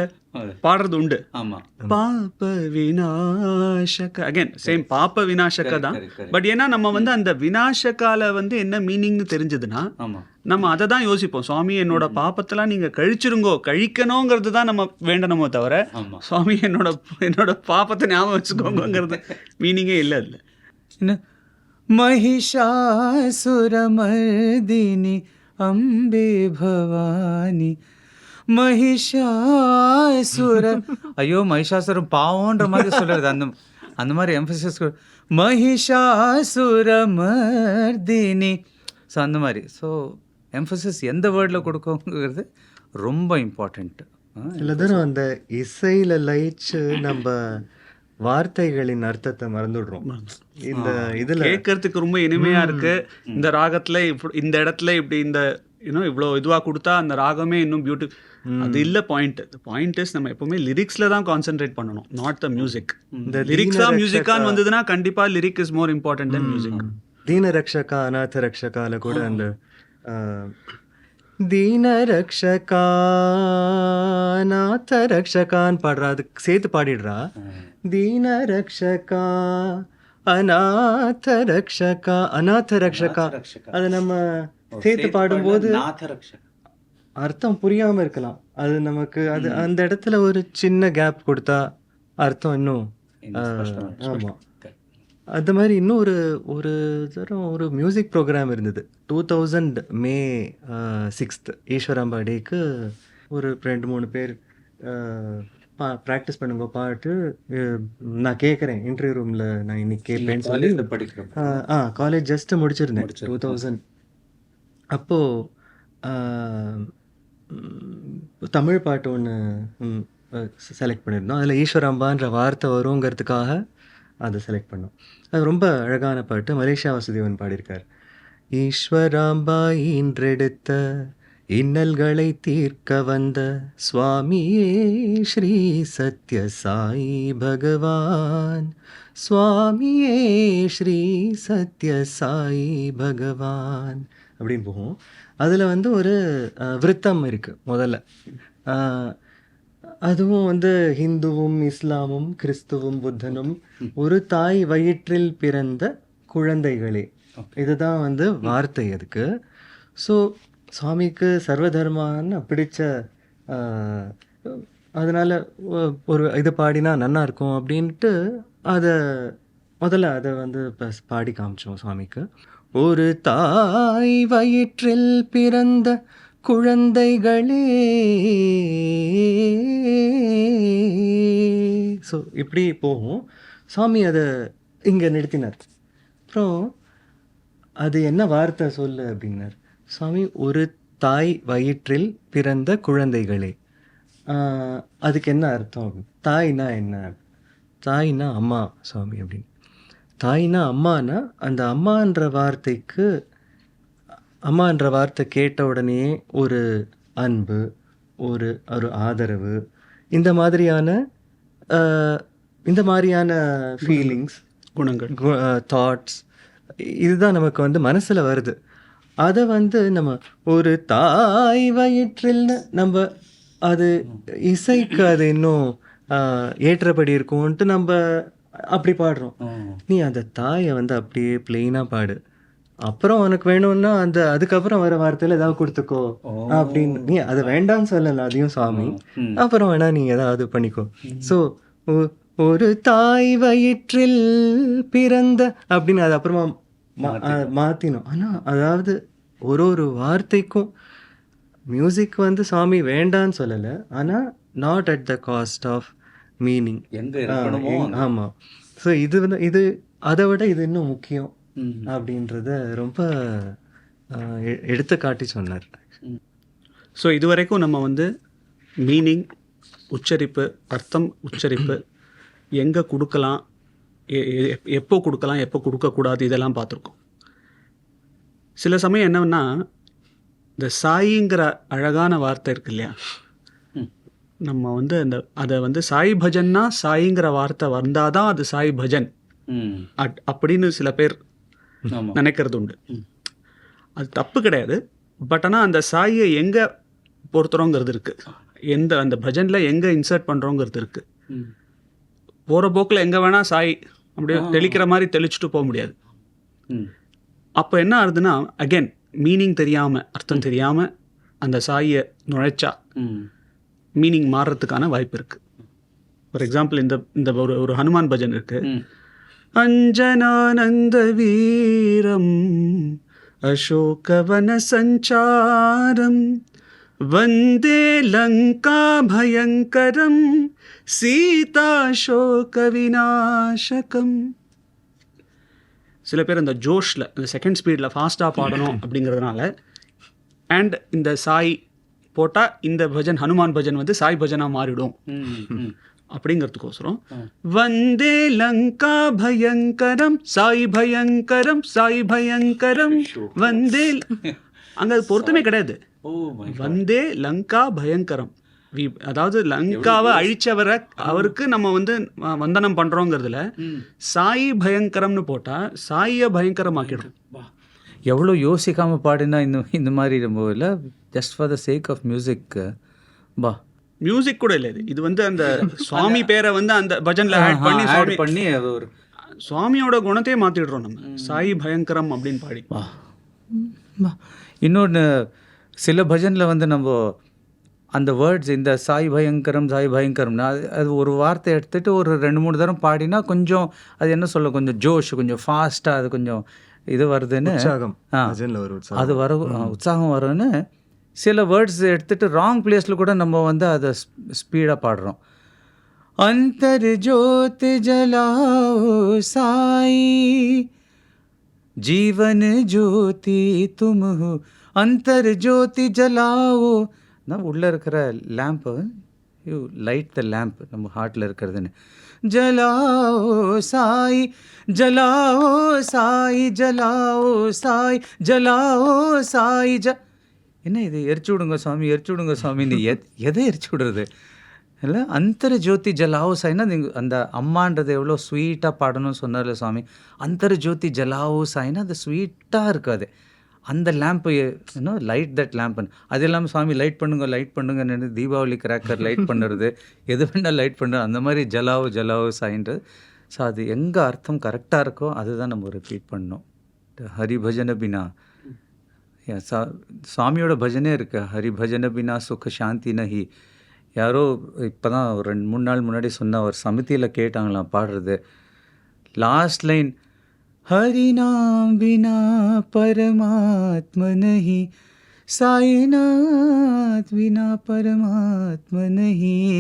பாடுறது உண்டு. ஆமா, பாப விநாசக அகைன் சேம் பாப விநாசக தான். பட் ஏன்னா நம்ம வந்து அந்த விநாசகால வந்து என்ன மீனிங்னு தெரிஞ்சதுன்னா ஆமா, நம்ம அதை தான் யோசிப்போம். சுவாமி என்னோட பாப்பத்தெல்லாம் நீங்க கழிச்சிருங்கோ, கழிக்கணுங்கிறது தான் நம்ம வேண்டணுமோ தவிர ஆமா. சுவாமி என்னோட பாப்பத்தை ஞாபகம் வச்சுக்கோங்கிறது மீனிங்கே இல்லை இல்லை. இன்னும் महिषासुरमर्दिनि अम्बे भवानी महिषासुर ஐயோ மகிஷாசுரம் பாவம்ன்ற மாதிரி சொல்றது. அந்த மாதிரி எம்பசிஸ் महिषासुरमर्दिनि. ஸோ அந்த மாதிரி. ஸோ எம்பசிஸ் எந்த வேர்டில் கொடுக்கோங்கிறது ரொம்ப இம்பார்ட்டண்ட். சில தரம் அந்த இசையில லயிச்சு நம்ம வார்த்தைகளின் அர்த்தத்தை மறந்துடுறோம். இந்த இதுல கேட்கறதுக்கு ரொம்ப இனிமையா இருக்கு. இந்த ராகத்துல இந்த இடத்துல இப்படி இந்த இவ்வளோ இதுவாக கொடுத்தா அந்த ராகமே இன்னும் பியூட்டி. அது இல்லை பாயிண்ட். பாயிண்ட் இஸ் நம்ம எப்பவுமே லிரிக்ஸ்ல தான் கான்சென்ட்ரேட் பண்ணணும், நாட் த மியூசிக். இந்த லிரிக்ஸா மியூசிக்கான்னு வந்ததுன்னா கண்டிப்பா lyric is more important then music. தீன ரக்ஷகா அநாத ரக்ஷகால கூட அந்த தீன ரக்ஷகா அநாத ரக்ஷகான்னு பாடுறா, அதுக்கு சேர்த்து பாடிடுறா. தீன ரக்ஷகா அநாத ரக்ஷகா அநாத ரக்ஷகா. அது நம்ம சேர்த்து பாடும்போது அர்த்தம் புரியாம இருக்கலாம். அது நமக்கு அது அந்த இடத்துல ஒரு சின்ன கேப் கொடுத்தா அர்த்தம் இன்னும். ஆமா, அது மாதிரி இன்னும் ஒரு தரம் ஒரு மியூசிக் ப்ரோக்ராம் இருந்தது 2000 May 6th ஈஸ்வராம்பா டேக்கு. ஒரு 2-3 பேர் ப்ராக்டிஸ் பண்ணுங்க பாட்டு. நான் கேட்குறேன் இன்டர்வியூ ரூமில், நான் இன்னைக்கு கேட்பேன்னு சொல்லி படிக்கிறேன். காலேஜ் ஜஸ்ட் முடிச்சிருந்தேன் 2000. அப்போது தமிழ் பாட்டு ஒன்று செலக்ட் பண்ணியிருந்தோம். அதில் ஈஸ்வராம்பான்ற வார்த்தை வருங்கிறதுக்காக அதை செலக்ட் பண்ணோம். அது ரொம்ப அழகான பாட்டு. மலேசியா வாசுதேவன் பாடியிருக்கார். ஈஸ்வராம்பா ஈன்றெடுத்த இன்னல்களை தீர்க்க வந்த சுவாமியே ஸ்ரீ சத்ய சாயி பகவான், சுவாமியே ஸ்ரீ சத்ய சாயி பகவான் அப்படின்னு போகும். அதில் வந்து ஒரு விருத்தம் இருக்குது முதல்ல. அதுவும் வந்து ஹிந்துவும் இஸ்லாமும் கிறிஸ்துவும் புத்தனும் ஒரு தாய் வயிற்றில் பிறந்த குழந்தைகளே, இதுதான் வந்து வார்த்தை அதுக்கு. ஸோ சுவாமிக்கு சர்வதர்மான்னு பிடிச்ச, அதனால் ஒரு இது பாடினா நல்லா இருக்கும் அப்படின்ட்டு முதல்ல அதை வந்து பாடி காமிச்சோம் சுவாமிக்கு. ஒரு தாய் வயிற்றில் பிறந்த குழந்தைகளே. ஸோ இப்படி போகும். சுவாமி அதை இங்கே நிறுத்தினார். அப்புறம் அது என்ன வார்த்தை சொல்லு அப்படின்னார். சுவாமி ஒரு தாய் வயிற்றில் பிறந்த குழந்தைகளே, அதுக்கு என்ன அர்த்தம்? தாய்னா என்ன? தாய்னா அம்மா சுவாமி அப்படின்னு. தாய்னா அம்மானா அந்த அம்மான்ற வார்த்தைக்கு, அம்மான்ற வார்த்தை கேட்ட உடனே ஒரு அன்பு, ஒரு ஆதரவு, இந்த மாதிரியான ஃபீலிங்ஸ், குணங்கள், தாட்ஸ், இதுதான் நமக்கு வந்து மனசில் வருது. அதை வந்து நம்ம ஒரு தாய் வயிற்றில்னு நம்ம அது இசைக்கு அது இன்னும் ஏற்றபடி இருக்கும்ன்ட்டு நம்ம அப்படி பாடுறோம். நீ அந்த தாயை வந்து அப்படியே பிளெயினாக பாடு, அப்புறம் உனக்கு வேணும்னா அதுக்கப்புறம் வர வார்த்தையில் ஏதாவது கொடுத்துக்கோ அப்படின்னு. நீ அதை வேண்டாம்னு சொல்லலை, அதையும் சுவாமி. அப்புறம் வேணா நீ ஏதாவது பண்ணிக்கோ. ஸோ ஒரு தாய் வயிற்றில் பிறந்த அப்படின்னு அது அப்புறமா மாற்றினோம். ஆனால் அதாவது ஒரு வார்த்தைக்கும் மியூசிக் வந்து சுவாமி வேண்டான்னு சொல்லலை, ஆனால் not at the cost of meaning. ஆமாம். ஸோ இது அதை விட இது இன்னும் முக்கியம் அப்படின்றத ரொம்ப எடுத்து காட்டி சொன்னார். ஸோ இதுவரைக்கும் நம்ம வந்து மீனிங், உச்சரிப்பு, அர்த்தம், உச்சரிப்பு, எங்கே கொடுக்கலாம், எப்போ கொடுக்கலாம், எப்போ கொடுக்கக்கூடாது, இதெல்லாம் பார்த்துருக்கோம். சில சமயம் என்னன்னா, இந்த சாயிங்கிற அழகான வார்த்தை இருக்கு இல்லையா, நம்ம வந்து அதை வந்து சாய் பஜன்னா சாயிங்கிற வார்த்தை வந்தால் தான் அது சாய் பஜன் அப்படின்னு சில பேர் ஆமா. நினைக்கிறது உண்டு. அது தப்பு கிடையாது. பட் ஆனால் அந்த சாயை எங்கே பொறுத்துறோங்கிறது இருக்குது, எந்த அந்த பஜனில் எங்கே இன்சர்ட் பண்ணுறோங்கிறது இருக்குது. போகிற போக்கில் எங்கே வேணால் சாய் அப்படியே தெளிக்கிற மாதிரி தெளிச்சுட்டு போக முடியாது. அப்போ என்ன ஆகுதுன்னா, அகெயின் மீனிங் தெரியாமல், அர்த்தம் தெரியாமல் அந்த சாயை நுழைச்சா மீனிங் மாறுறதுக்கான வாய்ப்பு இருக்குது. ஃபார் எக்ஸாம்பிள் இந்த ஒரு ஹனுமான் பஜன் இருக்குது. அஞ்சனானந்த வீரம் அசோகவன சஞ்சாரம் வந்தே லங்கா பயங்கரம் சீதா சோக விநாசகம். சில பேர் இந்த ஜோஷில் இந்த செகண்ட் ஸ்பீடில் ஃபாஸ்ட்டாக பாடணும் அப்படிங்கிறதுனால, அண்ட் இந்த சாய் போட்டால் இந்த பஜன் ஹனுமான் பஜன் வந்து சாய் பஜனாக மாறிடும் அப்படிங்கிறதுக்கோசரம் வந்தே லங்கா பயங்கரம் சாய் பயங்கரம் சாய் பயங்கரம் வந்தே, அங்கே அது பொருத்தமே கிடையாது. வந்தே லங்கா பயங்கரம், அதாவது லங்காவை அழிச்சவரை அவருக்கு நம்ம வந்து வந்தனம் பண்ணுறோங்கிறதுல சாய் பயங்கரம்னு போட்டால் சாயை பயங்கரமாக்கிடும். எவ்வளோ யோசிக்காமல் பாடினா இந்த மாதிரி ரொம்ப இல்லை, just for the sake of music. பா, மியூசிக் கூட இல்லை, இது வந்து அந்த சுவாமி பேரை வந்து அந்த பஜனில் ஆட் பண்ணி அது ஒரு சுவாமியோட குணத்தையே மாற்றிடுறோம் நம்ம, சாய் பயங்கரம் அப்படின்னு பாடி. இன்னொன்று, சில பஜனில் வந்து நம்ம அந்த வேர்ட்ஸ் இந்த சாய் பயங்கரம்னா அது ஒரு வார்த்தை எடுத்துகிட்டு ஒரு 2-3 தரம் பாடினா கொஞ்சம் அது என்ன சொல்ல, கொஞ்சம் ஜோஷ், கொஞ்சம் ஃபாஸ்ட்டாக அது கொஞ்சம் இது வருதுன்னு, அது வர உற்சாகம் வரும்னு சில வேர்ட்ஸ் எடுத்துகிட்டு ராங் பிளேஸில் கூட நம்ம வந்து அதை ஸ்பீடாக பாடுறோம். அந்தர் ஜோத் ஜலாओ சாய் ஜீவன் ஜோதி தும் ஹோ, அந்தர் ஜோதி ஜலாओ, நான் உள்ளே இருக்கிற lamp, you light the lamp, நம்ம ஹார்ட்டில் இருக்கிறதுன்னு, ஜலாओ சாய் ஜலாओ சாய் ஜலாओ சாய் ஜலாओ சாய் என்ன இது, எரிச்சு விடுங்க சுவாமி இந்த எதை எரிச்சு விடுறது இல்லை. அந்தர ஜோதி ஜலாओ சாய்னா அந்த அம்மான்றது எவ்வளோ ஸ்வீட்டாக பாடணும்னு சொன்னார்ல சுவாமி, அந்தர ஜோதி ஜலாओ சாய்னா அது ஸ்வீட்டாக இருக்காது. அந்த லேம்பு இன்னும் லைட் தட் லேம்புன்னு, அது இல்லாமல் சுவாமி லைட் பண்ணுங்கன்னு தீபாவளி கிராக்கர் லைட் பண்ணுறது, எது வேணால் லைட் பண்ணுறது, அந்த மாதிரி ஜலாओ சாயின்றது. ஸோ அது எங்கே அர்த்தம் கரெக்டாக இருக்கோ அதுதான் நம்ம ரிப்பீட் பண்ணோம். ஹரி பஜன பினா, சுவாமியோட பஜனே இருக்கு, ஹரி பஜன பினா சுக சாந்தி நஹி. யாரோ இப்போ தான் ஒரு 2-3 நாள் முன்னாடி சொன்ன ஒரு சமிதியில் கேட்டாங்களாம் பாடுறது, லாஸ்ட் லைன் हरि नाम बिना परमात्मा नहीं, साईनाथ बिना परमात्मा नहीं.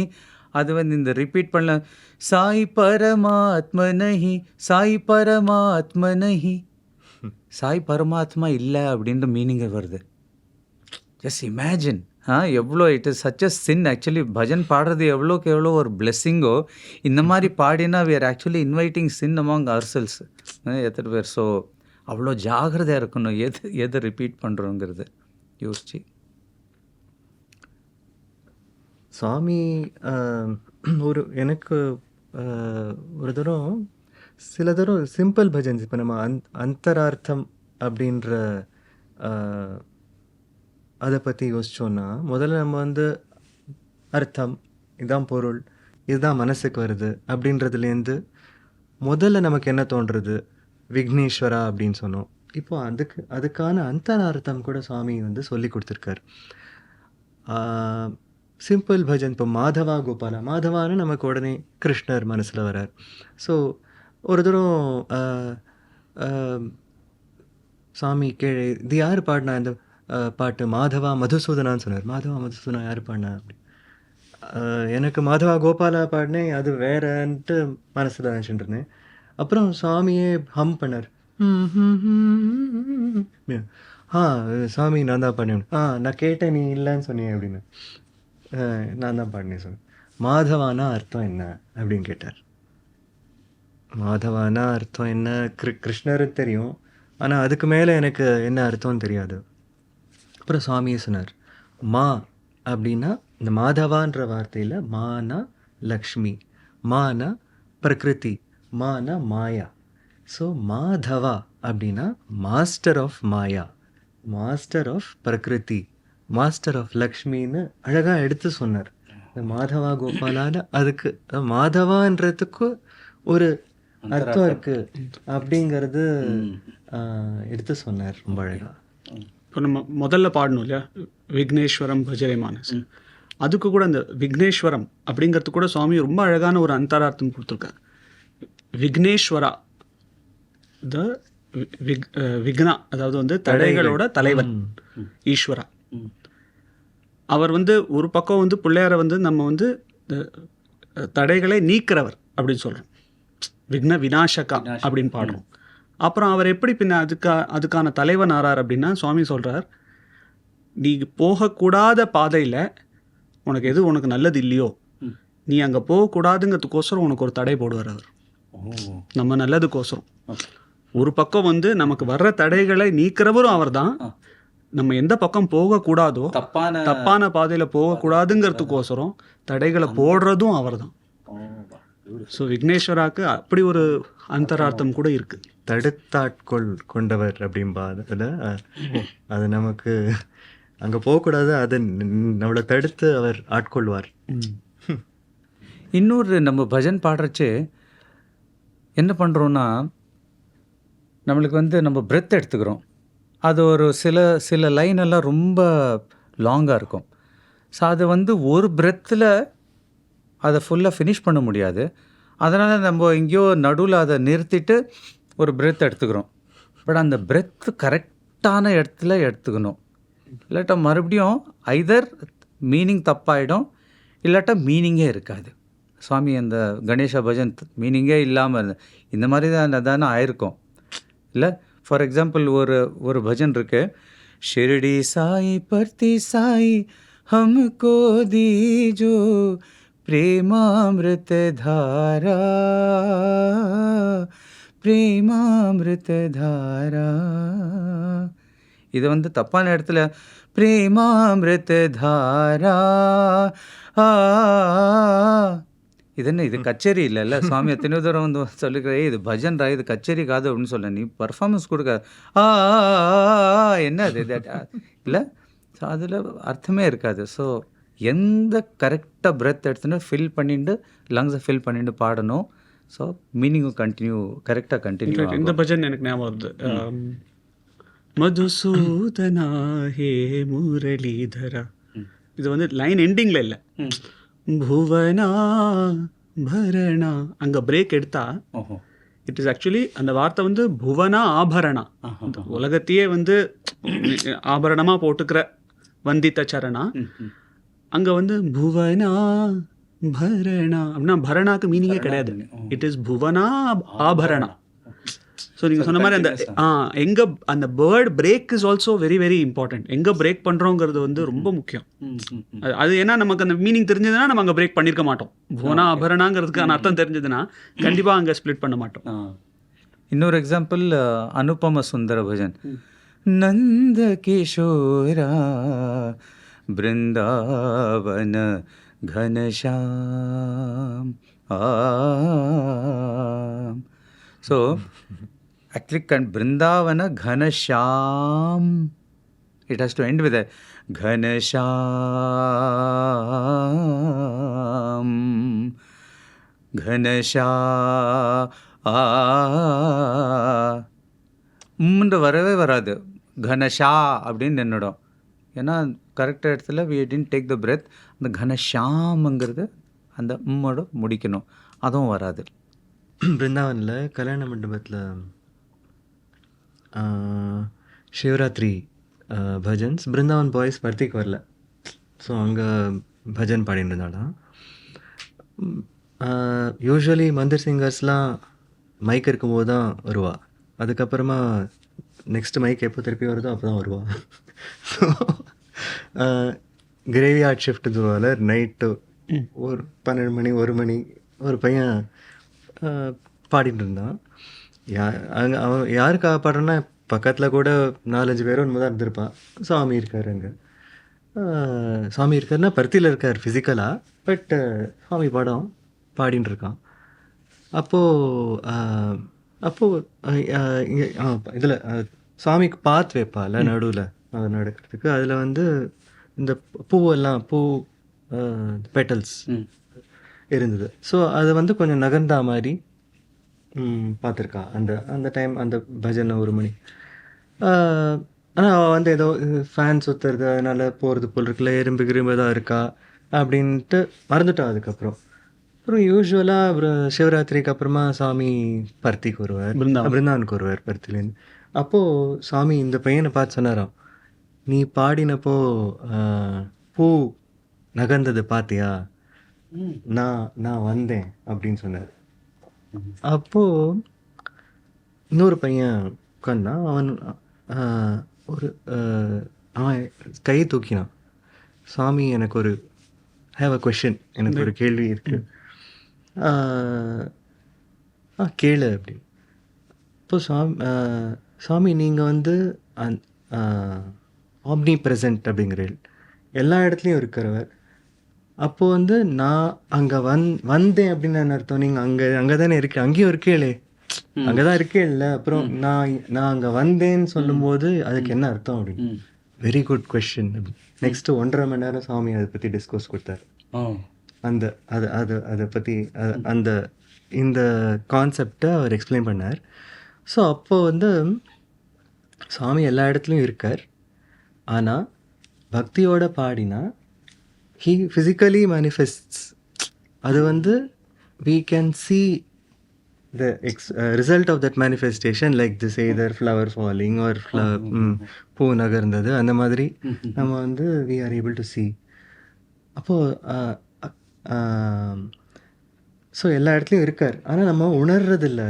அது வந்து இந்த ரிப்பீட் பண்ணல, சாய் பரமாத்மா நஹி, சாய் பரமாத்மா நஹி, சாய் பரமாத்மா இல்லை அப்படின்ற மீனிங் வருது. ஜஸ்ட் இமேஜின், எவ்வளோ it is such a sin. Actually bhajan பாடுறது எவ்வளோக்கு எவ்வளோ ஒரு பிளெஸ்ஸிங்கோ, இந்த மாதிரி பாடினா we are actually inviting sin among ourselves. எத்தனை பேர். ஸோ அவ்வளோ ஜாகிரதையாக இருக்கணும் எதை ரிப்பீட் பண்ணுறோங்கிறது யோசிச்சு. சுவாமி ஒரு எனக்கு ஒரு தரம் சில தரம் சிம்பிள் பஜன்ஸ், இப்போ நம்ம அந்தரார்த்தம் அப்படின்ற அதை பற்றி யோசித்தோன்னா, முதல்ல நம்ம வந்து அர்த்தம், இதுதான் பொருள், இதுதான் மனசுக்கு வருது அப்படின்றதுலேருந்து முதல்ல நமக்கு என்ன தோன்றுறது, விக்னேஸ்வரா அப்படின்னு சொன்னோம். இப்போ அதுக்கான அந்தரார்த்தம் கூட சுவாமி வந்து சொல்லி கொடுத்துருக்காரு. சிம்பிள் பஜன், இப்போ மாதவா கோபாலா, மாதவான்னு நமக்கு உடனே கிருஷ்ணர் மனசில் வரார். ஸோ ஒரு தூரம் சாமி கீழே இது யார் பாடினா இந்த பாட்டு, மாதவா மதுசூதனான்னு சொன்னார். மாதவா மதுசூதனா யார் பாடினா அப்படி, எனக்கு மாதவா கோபாலா பாடினேன், அது வேறன்ட்டு மனசில் நினச்சிட்டு இருந்தேன். அப்புறம் சுவாமியே ஹம் பண்ணார். சாமி நான் தான் பாடினேன். நான் கேட்டேன் நீ இல்லைன்னு சொன்னேன் அப்படின்னு. நான் தான் பாடினேன் சொன்னேன். மாதவானா அர்த்தம் என்ன அப்படின்னு கேட்டார். மாதவானா அர்த்தம் என்ன, கிருஷ்ணரு தெரியும், ஆனால் அதுக்கு மேலே எனக்கு என்ன அர்த்தம்னு தெரியாது. அப்புறம் சுவாமியே சொன்னார், மா அப்படின்னா இந்த மாதவான்ற வார்த்தையில் மானா லக்ஷ்மி, மானா பிரகிருதி, மானா மாயா, ஸோ மாதவா அப்படின்னா master of Maya, master of Prakriti, master of லக்ஷ்மின்னு அழகாக எடுத்து சொன்னார். இந்த மாதவா கோபாலான அதுக்கு மாதவான்றதுக்கு ஒரு அர்த்தம் இருக்கு அப்படிங்கிறது எடுத்து சொன்னார் ரொம்ப அழகா. இப்போ நம்ம முதல்ல பாடணும் இல்லையா, விக்னேஸ்வரம் பஜரே மானஸ், அதுக்கு கூட அந்த விக்னேஸ்வரம் அப்படிங்கிறது கூட சுவாமி ரொம்ப அழகான ஒரு அந்தரார்த்தம் கொடுத்துருக்காரு. விக்னேஸ்வரா த விக்னா, அதாவது வந்து தடைகளோட தலைவன் ஈஸ்வரா. அவர் வந்து ஒரு பக்கம் வந்து பிள்ளையாரை வந்து நம்ம வந்து தடைகளை நீக்கிறவர் அப்படின்னு சொல்கிறோம், விக்ன விநாசகா அப்படின்னு பாடுறோம். அப்புறம் அவர் எப்படி பின்ன அதுக்கான தலைவன் ஆறார் அப்படின்னா சுவாமி சொல்கிறார், நீ போகக்கூடாத பாதையில் உனக்கு நல்லது இல்லையோ, நீ அங்கே போகக்கூடாதுங்கிறதுக்கோசரம் உனக்கு ஒரு தடை போடுவார் அவர், நம்ம நல்லதுக்கோசரம். ஒரு பக்கம் வந்து நமக்கு வர்ற தடைகளை நீக்கிறவரும் அவர் தான், நம்ம எந்த பக்கம் போகக்கூடாதோ தப்பான பாதையில் போகக்கூடாதுங்கிறதுக்கோசரம் தடைகளை போடுறதும் அவர் தான். ஸோ விக்னேஸ்வராக்கு அப்படி ஒரு அந்தரார்த்தம் கூட இருக்கு. தடுத்தாட்கொள் கொண்டவர் அப்படின்பா அதில், அது நமக்கு அங்கே போகக்கூடாது, அதை நம்மளை தடுத்து அவர் ஆட்கொள்வார். இன்னொரு நம்ம பஜன் பாடுறச்சு என்ன பண்ணுறோன்னா, நம்மளுக்கு வந்து நம்ம பிரெத் எடுத்துக்கிறோம், அது ஒரு சில லைன் எல்லாம் ரொம்ப லாங்காக இருக்கும். ஸோ அது வந்து ஒரு பிரெத்தில் அதை ஃபுல்லாக ஃபினிஷ் பண்ண முடியாது. அதனால் நம்ம எங்கேயோ நடுவில் அதை நிறுத்திட்டு ஒரு பிரெத் எடுத்துக்கிறோம். பட் அந்த பிரெத் கரெக்டான இடத்துல எடுத்துக்கணும், இல்லாட்டா மறுபடியும் ஐதர் மீனிங் தப்பாயிடும், இல்லாட்டா மீனிங்கே இருக்காது. சுவாமி அந்த கணேச பஜன் மீனிங்கே இல்லாமல் இந்த மாதிரி தானே ஆயிருக்கும் இல்லை. ஃபார் எக்ஸாம்பிள் ஒரு பஜன் இருக்கு, ஷிரடி சாய் பர்த்தி சாய் ஹம்கோ தீஜோ प्रेमामृत धारा प्रेमामृत धारा. இது வந்து தப்பான இடத்துல பிரேமாமிருத தாரா இது என்ன, இது கச்சேரி இல்லைல்ல. சுவாமி எத்தனையோ தூரம் வந்து சொல்லிக்கிறேன், இது பஜன் ரா, இது கச்சேரி காது அப்படின்னு சொல்ல, நீ பர்ஃபார்மன்ஸ் கொடுக்க என்ன அது இல்லை. ஸோ அதில் அர்த்தமே இருக்காது. ஸோ எந்த கரெக்டாக பிரெத் எடுத்துன்னு ஃபில் பண்ணிட்டு லங்ஸை ஃபில் பண்ணிட்டு பாடணும். ஸோ மீனிங்கும் கரெக்டாக கண்டினியூ. இந்த பஜன் எனக்கு ஞாபகம் வருது, மதுசூதனா ஹே முரளிதரா. இது வந்து லைன் எண்டிங்கில் இல்லை, புவனா பரணா, அங்கே பிரேக் எடுத்தா இட் இஸ் ஆக்சுவலி அந்த வார்த்தை வந்து புவனா ஆபரணா, உலகத்தையே வந்து ஆபரணமாக போட்டுக்கிற வந்தித்த சரணா. அங்கே வந்து புவனா பரணா அப்படின்னா பரணாக்கு மீனிங்கே கிடையாது, it is Bhuvana Aparna. So நீங்கள் சொன்ன மாதிரி அந்த எங்கே அந்த word break is also very very important. எங்கே பிரேக் பண்ணுறோங்கிறது வந்து ரொம்ப முக்கியம். அது ஏன்னா நமக்கு அந்த மீனிங் தெரிஞ்சதுன்னா நம்ம அங்கே பிரேக் பண்ணியிருக்க மாட்டோம். புவனா ஆபரணாங்கிறதுக்கான அர்த்தம் தெரிஞ்சதுன்னா கண்டிப்பாக அங்கே ஸ்ப்ளிட் பண்ண மாட்டோம். இன்னொரு எக்ஸாம்பிள் அனுபம சுந்தர பஜன், Nanda Kishora Brindavana Ghanshyam. So actually Brindavana Ghanashyam, it has to end with a Ghanashyam Ghanasha வரவே வராது, கனஷா அப்படின்னு நின்றுடும். ஏன்னா கரெக்டாக இடத்துல we didn't take the breath. அந்த கனஷாம்ங்கிறது அந்த உம்மோட முடிக்கணும், அதுவும் வராது. பிருந்தாவனில் கல்யாண மண்டபத்தில் சிவராத்திரி பஜன்ஸ், பிருந்தாவன் பாய்ஸ் பர்த்திக்கு வரல. ஸோ அங்கே பஜன் பாடிட்டு இருந்தாலும் யூஸ்வலி மந்திர் சிங்கர்ஸ்லாம் மைக் இருக்கும்போது தான் வருவா. அதுக்கப்புறமா நெக்ஸ்ட் மைக் எப்போ திருப்பி வருதோ அப்போ தான் வருவா. ஸோ கிரேவி ஆர்ட் ஷிஃப்ட் தருவாள். நைட்டு ஒரு 12 மணி 1 மணி ஒரு பையன் பாடிட்டு இருந்தான். அவன் யாருக்காக பாடுறேன்னா பக்கத்தில் கூட 4-5 பேரும் ஒன்று தான் இருந்திருப்பான். சாமி இருக்கார் அங்கே. சாமி இருக்காருன்னா பருத்தியில் இருக்கார் ஃபிசிக்கலாக, பட் சாமி படம் பாடின்னு இருக்கான். அப்போது அப்போது இதில் சாமிக்கு பாத் வைப்பால நடுவில் அது நடக்கிறதுக்கு, அதில் வந்து இந்த பூவெல்லாம் பெட்டல்ஸ் இருந்தது. ஸோ அது வந்து கொஞ்சம் நகர்ந்தா மாதிரி பார்த்துருக்கா அந்த அந்த டைம் அந்த பஜனை 1 மணி. ஆனால் அவள் வந்து ஏதோ ஃபேன் சுற்றுறது அதனால் போகிறது போல் இருக்குல்ல, எறும்பு கிரும்பு தான் இருக்கா அப்படின்ட்டு மறந்துட்டான். அதுக்கப்புறம் யூஸ்வலாக அப்புறம் சிவராத்திரிக்கு அப்புறமா சாமி பருத்திக்கு வருவார், பிருந்தாவனுக்கு வருவார் பருத்திலேருந்து. அப்போது சாமி இந்த பையனை பார்த்து சொன்னாராம், நீ பாடினப்போ பூ நகர்ந்தது பார்த்தியா, நான் வந்தேன் அப்படின்னு சொன்னார். அப்போது இன்னொரு பையன் உட்காந்தான், அவன் கையை தூக்கினான். சாமி எனக்கு ஒரு ஹேவ் அ கொஷின், எனக்கு ஒரு கேள்வி இருக்குது, கேளு அப்படின்னு. இப்போ சாமி நீங்கள் வந்து ஆம்னி ப்ரெசன்ட் அப்படிங்கிற எல்லா இடத்துலையும் இருக்கிறவர். அப்போது வந்து நான் அங்கே வந்தேன் அப்படின்னு என்ன அர்த்தம்? நீங்கள் அங்கே தானே இருக்கேன், அங்கேயும் இருக்கேளே, அங்கே தான் இருக்கே இல்லை, அப்புறம் நான் அங்கே வந்தேன்னு சொல்லும்போது அதுக்கு என்ன அர்த்தம் அப்படின்னு. Very good question. நெக்ஸ்ட்டு 1.5 மணி நேரம் சாமி அதை பற்றி டிஸ்கோஸ் கொடுத்தாரு. அதை பற்றி இந்த கான்செப்டை அவர் எக்ஸ்பிளைன் பண்ணார். ஸோ அப்போது வந்து சாமி எல்லா இடத்துலையும் இருக்கார், ஆனால் பக்தியோட பாடினா he physically manifests. அது வந்து we can see the result of that manifestation, like this either flower falling or பூ நகர்ந்தது, அந்த மாதிரி நம்ம வந்து we are able to see. அப்போது ஸோ எல்லா இடத்துலையும் இருக்கார், ஆனால் நம்ம உணர்றதில்ல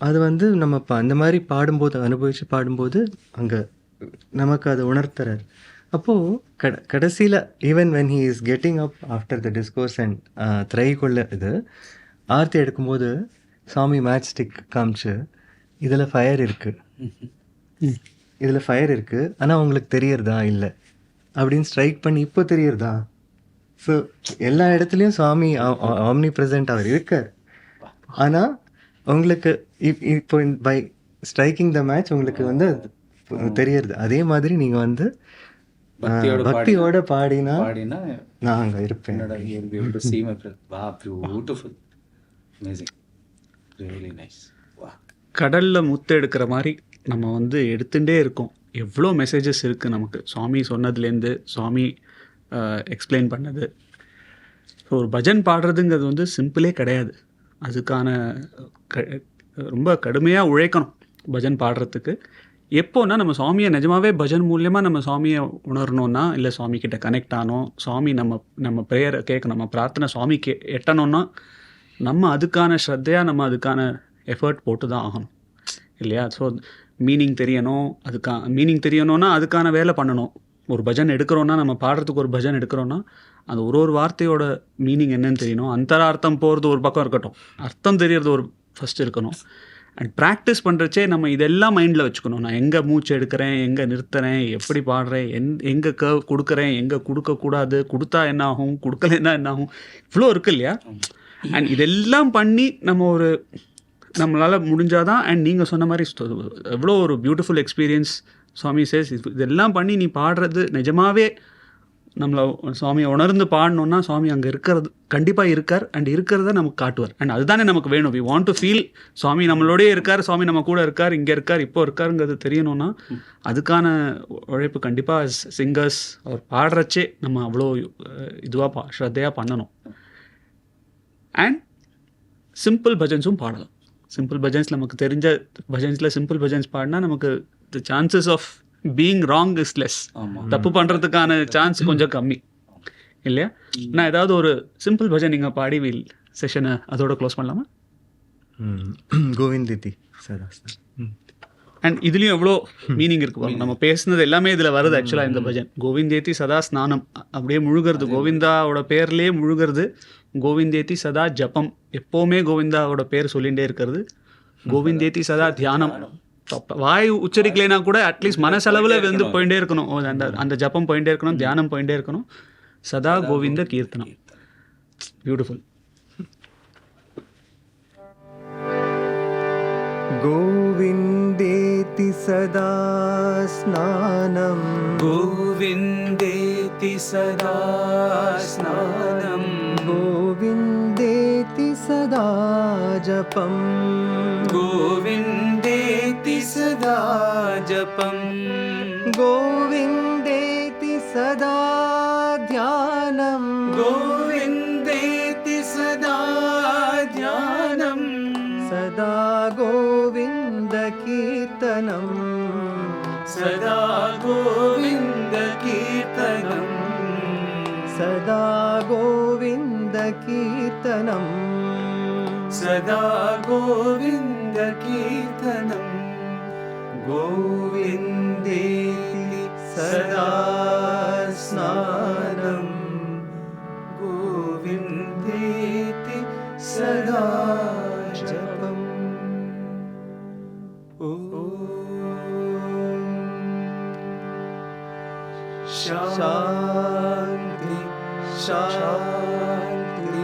அது வந்து நம்ம அந்த மாதிரி பாடும்போது, அனுபவித்து பாடும்போது அங்கே நமக்கு அதை உணர்த்துறார். அப்போது கடைசியில் even when he is getting up after the discourse and த்ரைக்குள்ள ஆர்த்தி எடுக்கும்போது சாமி மேட்ச் ஸ்டிக் காமிச்சு, இதில் ஃபயர் இருக்குது, ஆனால் உங்களுக்கு தெரியறதா இல்லை அப்படின்னு ஸ்ட்ரைக் பண்ணி இப்போ தெரியறதா. ஸோ எல்லா இடத்துலையும் சாமி ஆம்னி ப்ரெசன்ட் அவர் இருக்கார், ஆனால் உங்களுக்கு இப்போ பை ஸ்ட்ரைக்கிங் த மேட்ச் உங்களுக்கு வந்து தெரியறது. அதே மாதிரி நீங்கள் வந்து பக்தியோட பாடினா நான் அங்கே இருப்பேன். கடலில் முத்து எடுக்கிற மாதிரி நம்ம வந்து எடுத்துகிட்டே இருக்கோம். எவ்வளோ மெசேஜஸ் இருக்குது நமக்கு சுவாமி சொன்னதுலேருந்து, சுவாமி எக்ஸ்பிளைன் பண்ணது. ஸோ ஒரு பஜன் பாடுறதுங்கிறது வந்து சிம்பிளே கிடையாது. அதுக்கான ரொம்ப கடுமையாக உழைக்கணும் பஜன் பாடுறதுக்கு. எப்போன்னா நம்ம சுவாமியை நிஜமாகவே பஜன் மூலியமாக நம்ம சுவாமியை உணரணுன்னா, இல்லை சுவாமிக்கிட்ட கனெக்ட் ஆனோம், சுவாமி நம்ம ப்ரேயரை கேட்கணும், நம்ம பிரார்த்தனை சுவாமி எட்டணும்னா நம்ம அதுக்கான ஸ்ரத்தையாக நம்ம அதுக்கான எஃபர்ட் போட்டு தான் ஆகணும் இல்லையா? ஸோ மீனிங் தெரியணும்னா அதுக்கான வேலை பண்ணணும். ஒரு பஜன் எடுக்கிறோன்னா, நம்ம பாடுறதுக்கு ஒரு பஜன் எடுக்கிறோன்னா அந்த ஒரு வார்த்தையோட மீனிங் என்னன்னு தெரியணும். அந்தரார்த்தம் போகிறது ஒரு பக்கம் இருக்கட்டும், அர்த்தம் தெரியறது ஒரு ஃபஸ்ட்டு இருக்கணும். அண்ட் ப்ராக்டிஸ் பண்ணுறச்சே நம்ம இதெல்லாம் மைண்டில் வச்சுக்கணும். நான் எங்கே மூச்சு எடுக்கிறேன், எங்கே நிறுத்துறேன், எப்படி பாடுறேன், எங்கே கர்வ் கொடுக்குறேன், எங்கே கொடுக்கக்கூடாது, கொடுத்தா என்ன ஆகும், கொடுக்கலன்னா என்ன ஆகும், இவ்வளோ இருக்குது இல்லையா? அண்ட் இதெல்லாம் பண்ணி நம்மளால் முடிஞ்சாதான். அண்ட் நீங்கள் சொன்ன மாதிரி எவ்வளோ ஒரு பியூட்டிஃபுல் எக்ஸ்பீரியன்ஸ். சுவாமி சேஸ் இதெல்லாம் பண்ணி நீ பாடுறது நிஜமாகவே நம்மளை சுவாமியை உணர்ந்து பாடணுன்னா சுவாமி அங்கே கண்டிப்பாக இருக்கார். அண்ட் இருக்கிறத நமக்கு காட்டுவார். அண்ட் அதுதானே நமக்கு வேணும். வி வாண்ட் டு ஃபீல் சுவாமி நம்மளோடய இருக்கார், சுவாமி நம்ம கூட இருக்கார், இங்கே இருக்கார், இப்போ இருக்காருங்கிறது தெரியணும்னா அதுக்கான உழைப்பு கண்டிப்பாக சிங்கர்ஸ் அவர் பாடுறச்சே நம்ம அவ்வளோ இதுவாக ஸ்ரத்தையாக பண்ணணும். அண்ட் சிம்பிள் பஜன்ஸும் பாடலாம். சிம்பிள் பஜன்ஸ் நமக்கு தெரிஞ்ச பஜன்ஸில் சிம்பிள் பஜன்ஸ் பாடினா நமக்கு the chances of being wrong is less. தப்பு பண்ணுறதுக்கான சான்ஸ் கொஞ்சம் கம்மி இல்லையா? நான் ஏதாவது ஒரு சிம்பிள் பஜன் நீங்கள் பாடி செஷனை அதோட க்ளோஸ் பண்ணலாமா? கோவிந்தி சதா. அண்ட் இதுலேயும் எவ்வளோ மீனிங் இருக்குது. நம்ம பேசுனது எல்லாமே இதில் வருது. ஆக்சுவலாக இந்த பஜன் கோவிந்தேத்தி சதா ஸ்நானம் அப்படியே முழுகிறது, கோவிந்தாவோட பேர்லேயே முழுகிறது. கோவிந்தேத்தி சதா ஜபம், எப்போவுமே கோவிந்தாவோட பேர் சொல்லிகிட்டே இருக்கிறது. கோவிந்தேத்தி சதா தியானம், வாய் உச்சரிக்கலைனா கூட அட்லீஸ்ட் மனசளவில் வந்து போயிட்டே இருக்கணும். அந்த ஜபம் போயிட்டே இருக்கணும், தியானம் போயிட்டே இருக்கணும். சதா கோவிந்த கீர்த்தனம். பியூட்டிஃபுல். गोविन्देति सदा स्नानं गोविन्देति सदा स्नानं गोविन्देति सदा जपम् गोविन्देति सदा जपम् गोविन्देति सदा ध्यानं गोविन्देति सदा ध्यानं सदा गोविन्दकीर्तनं सदा गोविन्दकीर्तनं सदा गोविन्दकीर्तनं सदा गोविन्दकीर्तनं गोविन्देति सदा स्नानं गोविन्देति सदा जपम् शान्ति शान्ति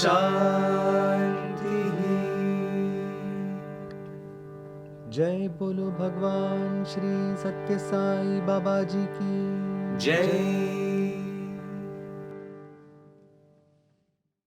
शान्ति। जय बोलो भगवान श्री सत्य साई बाबा जी की जय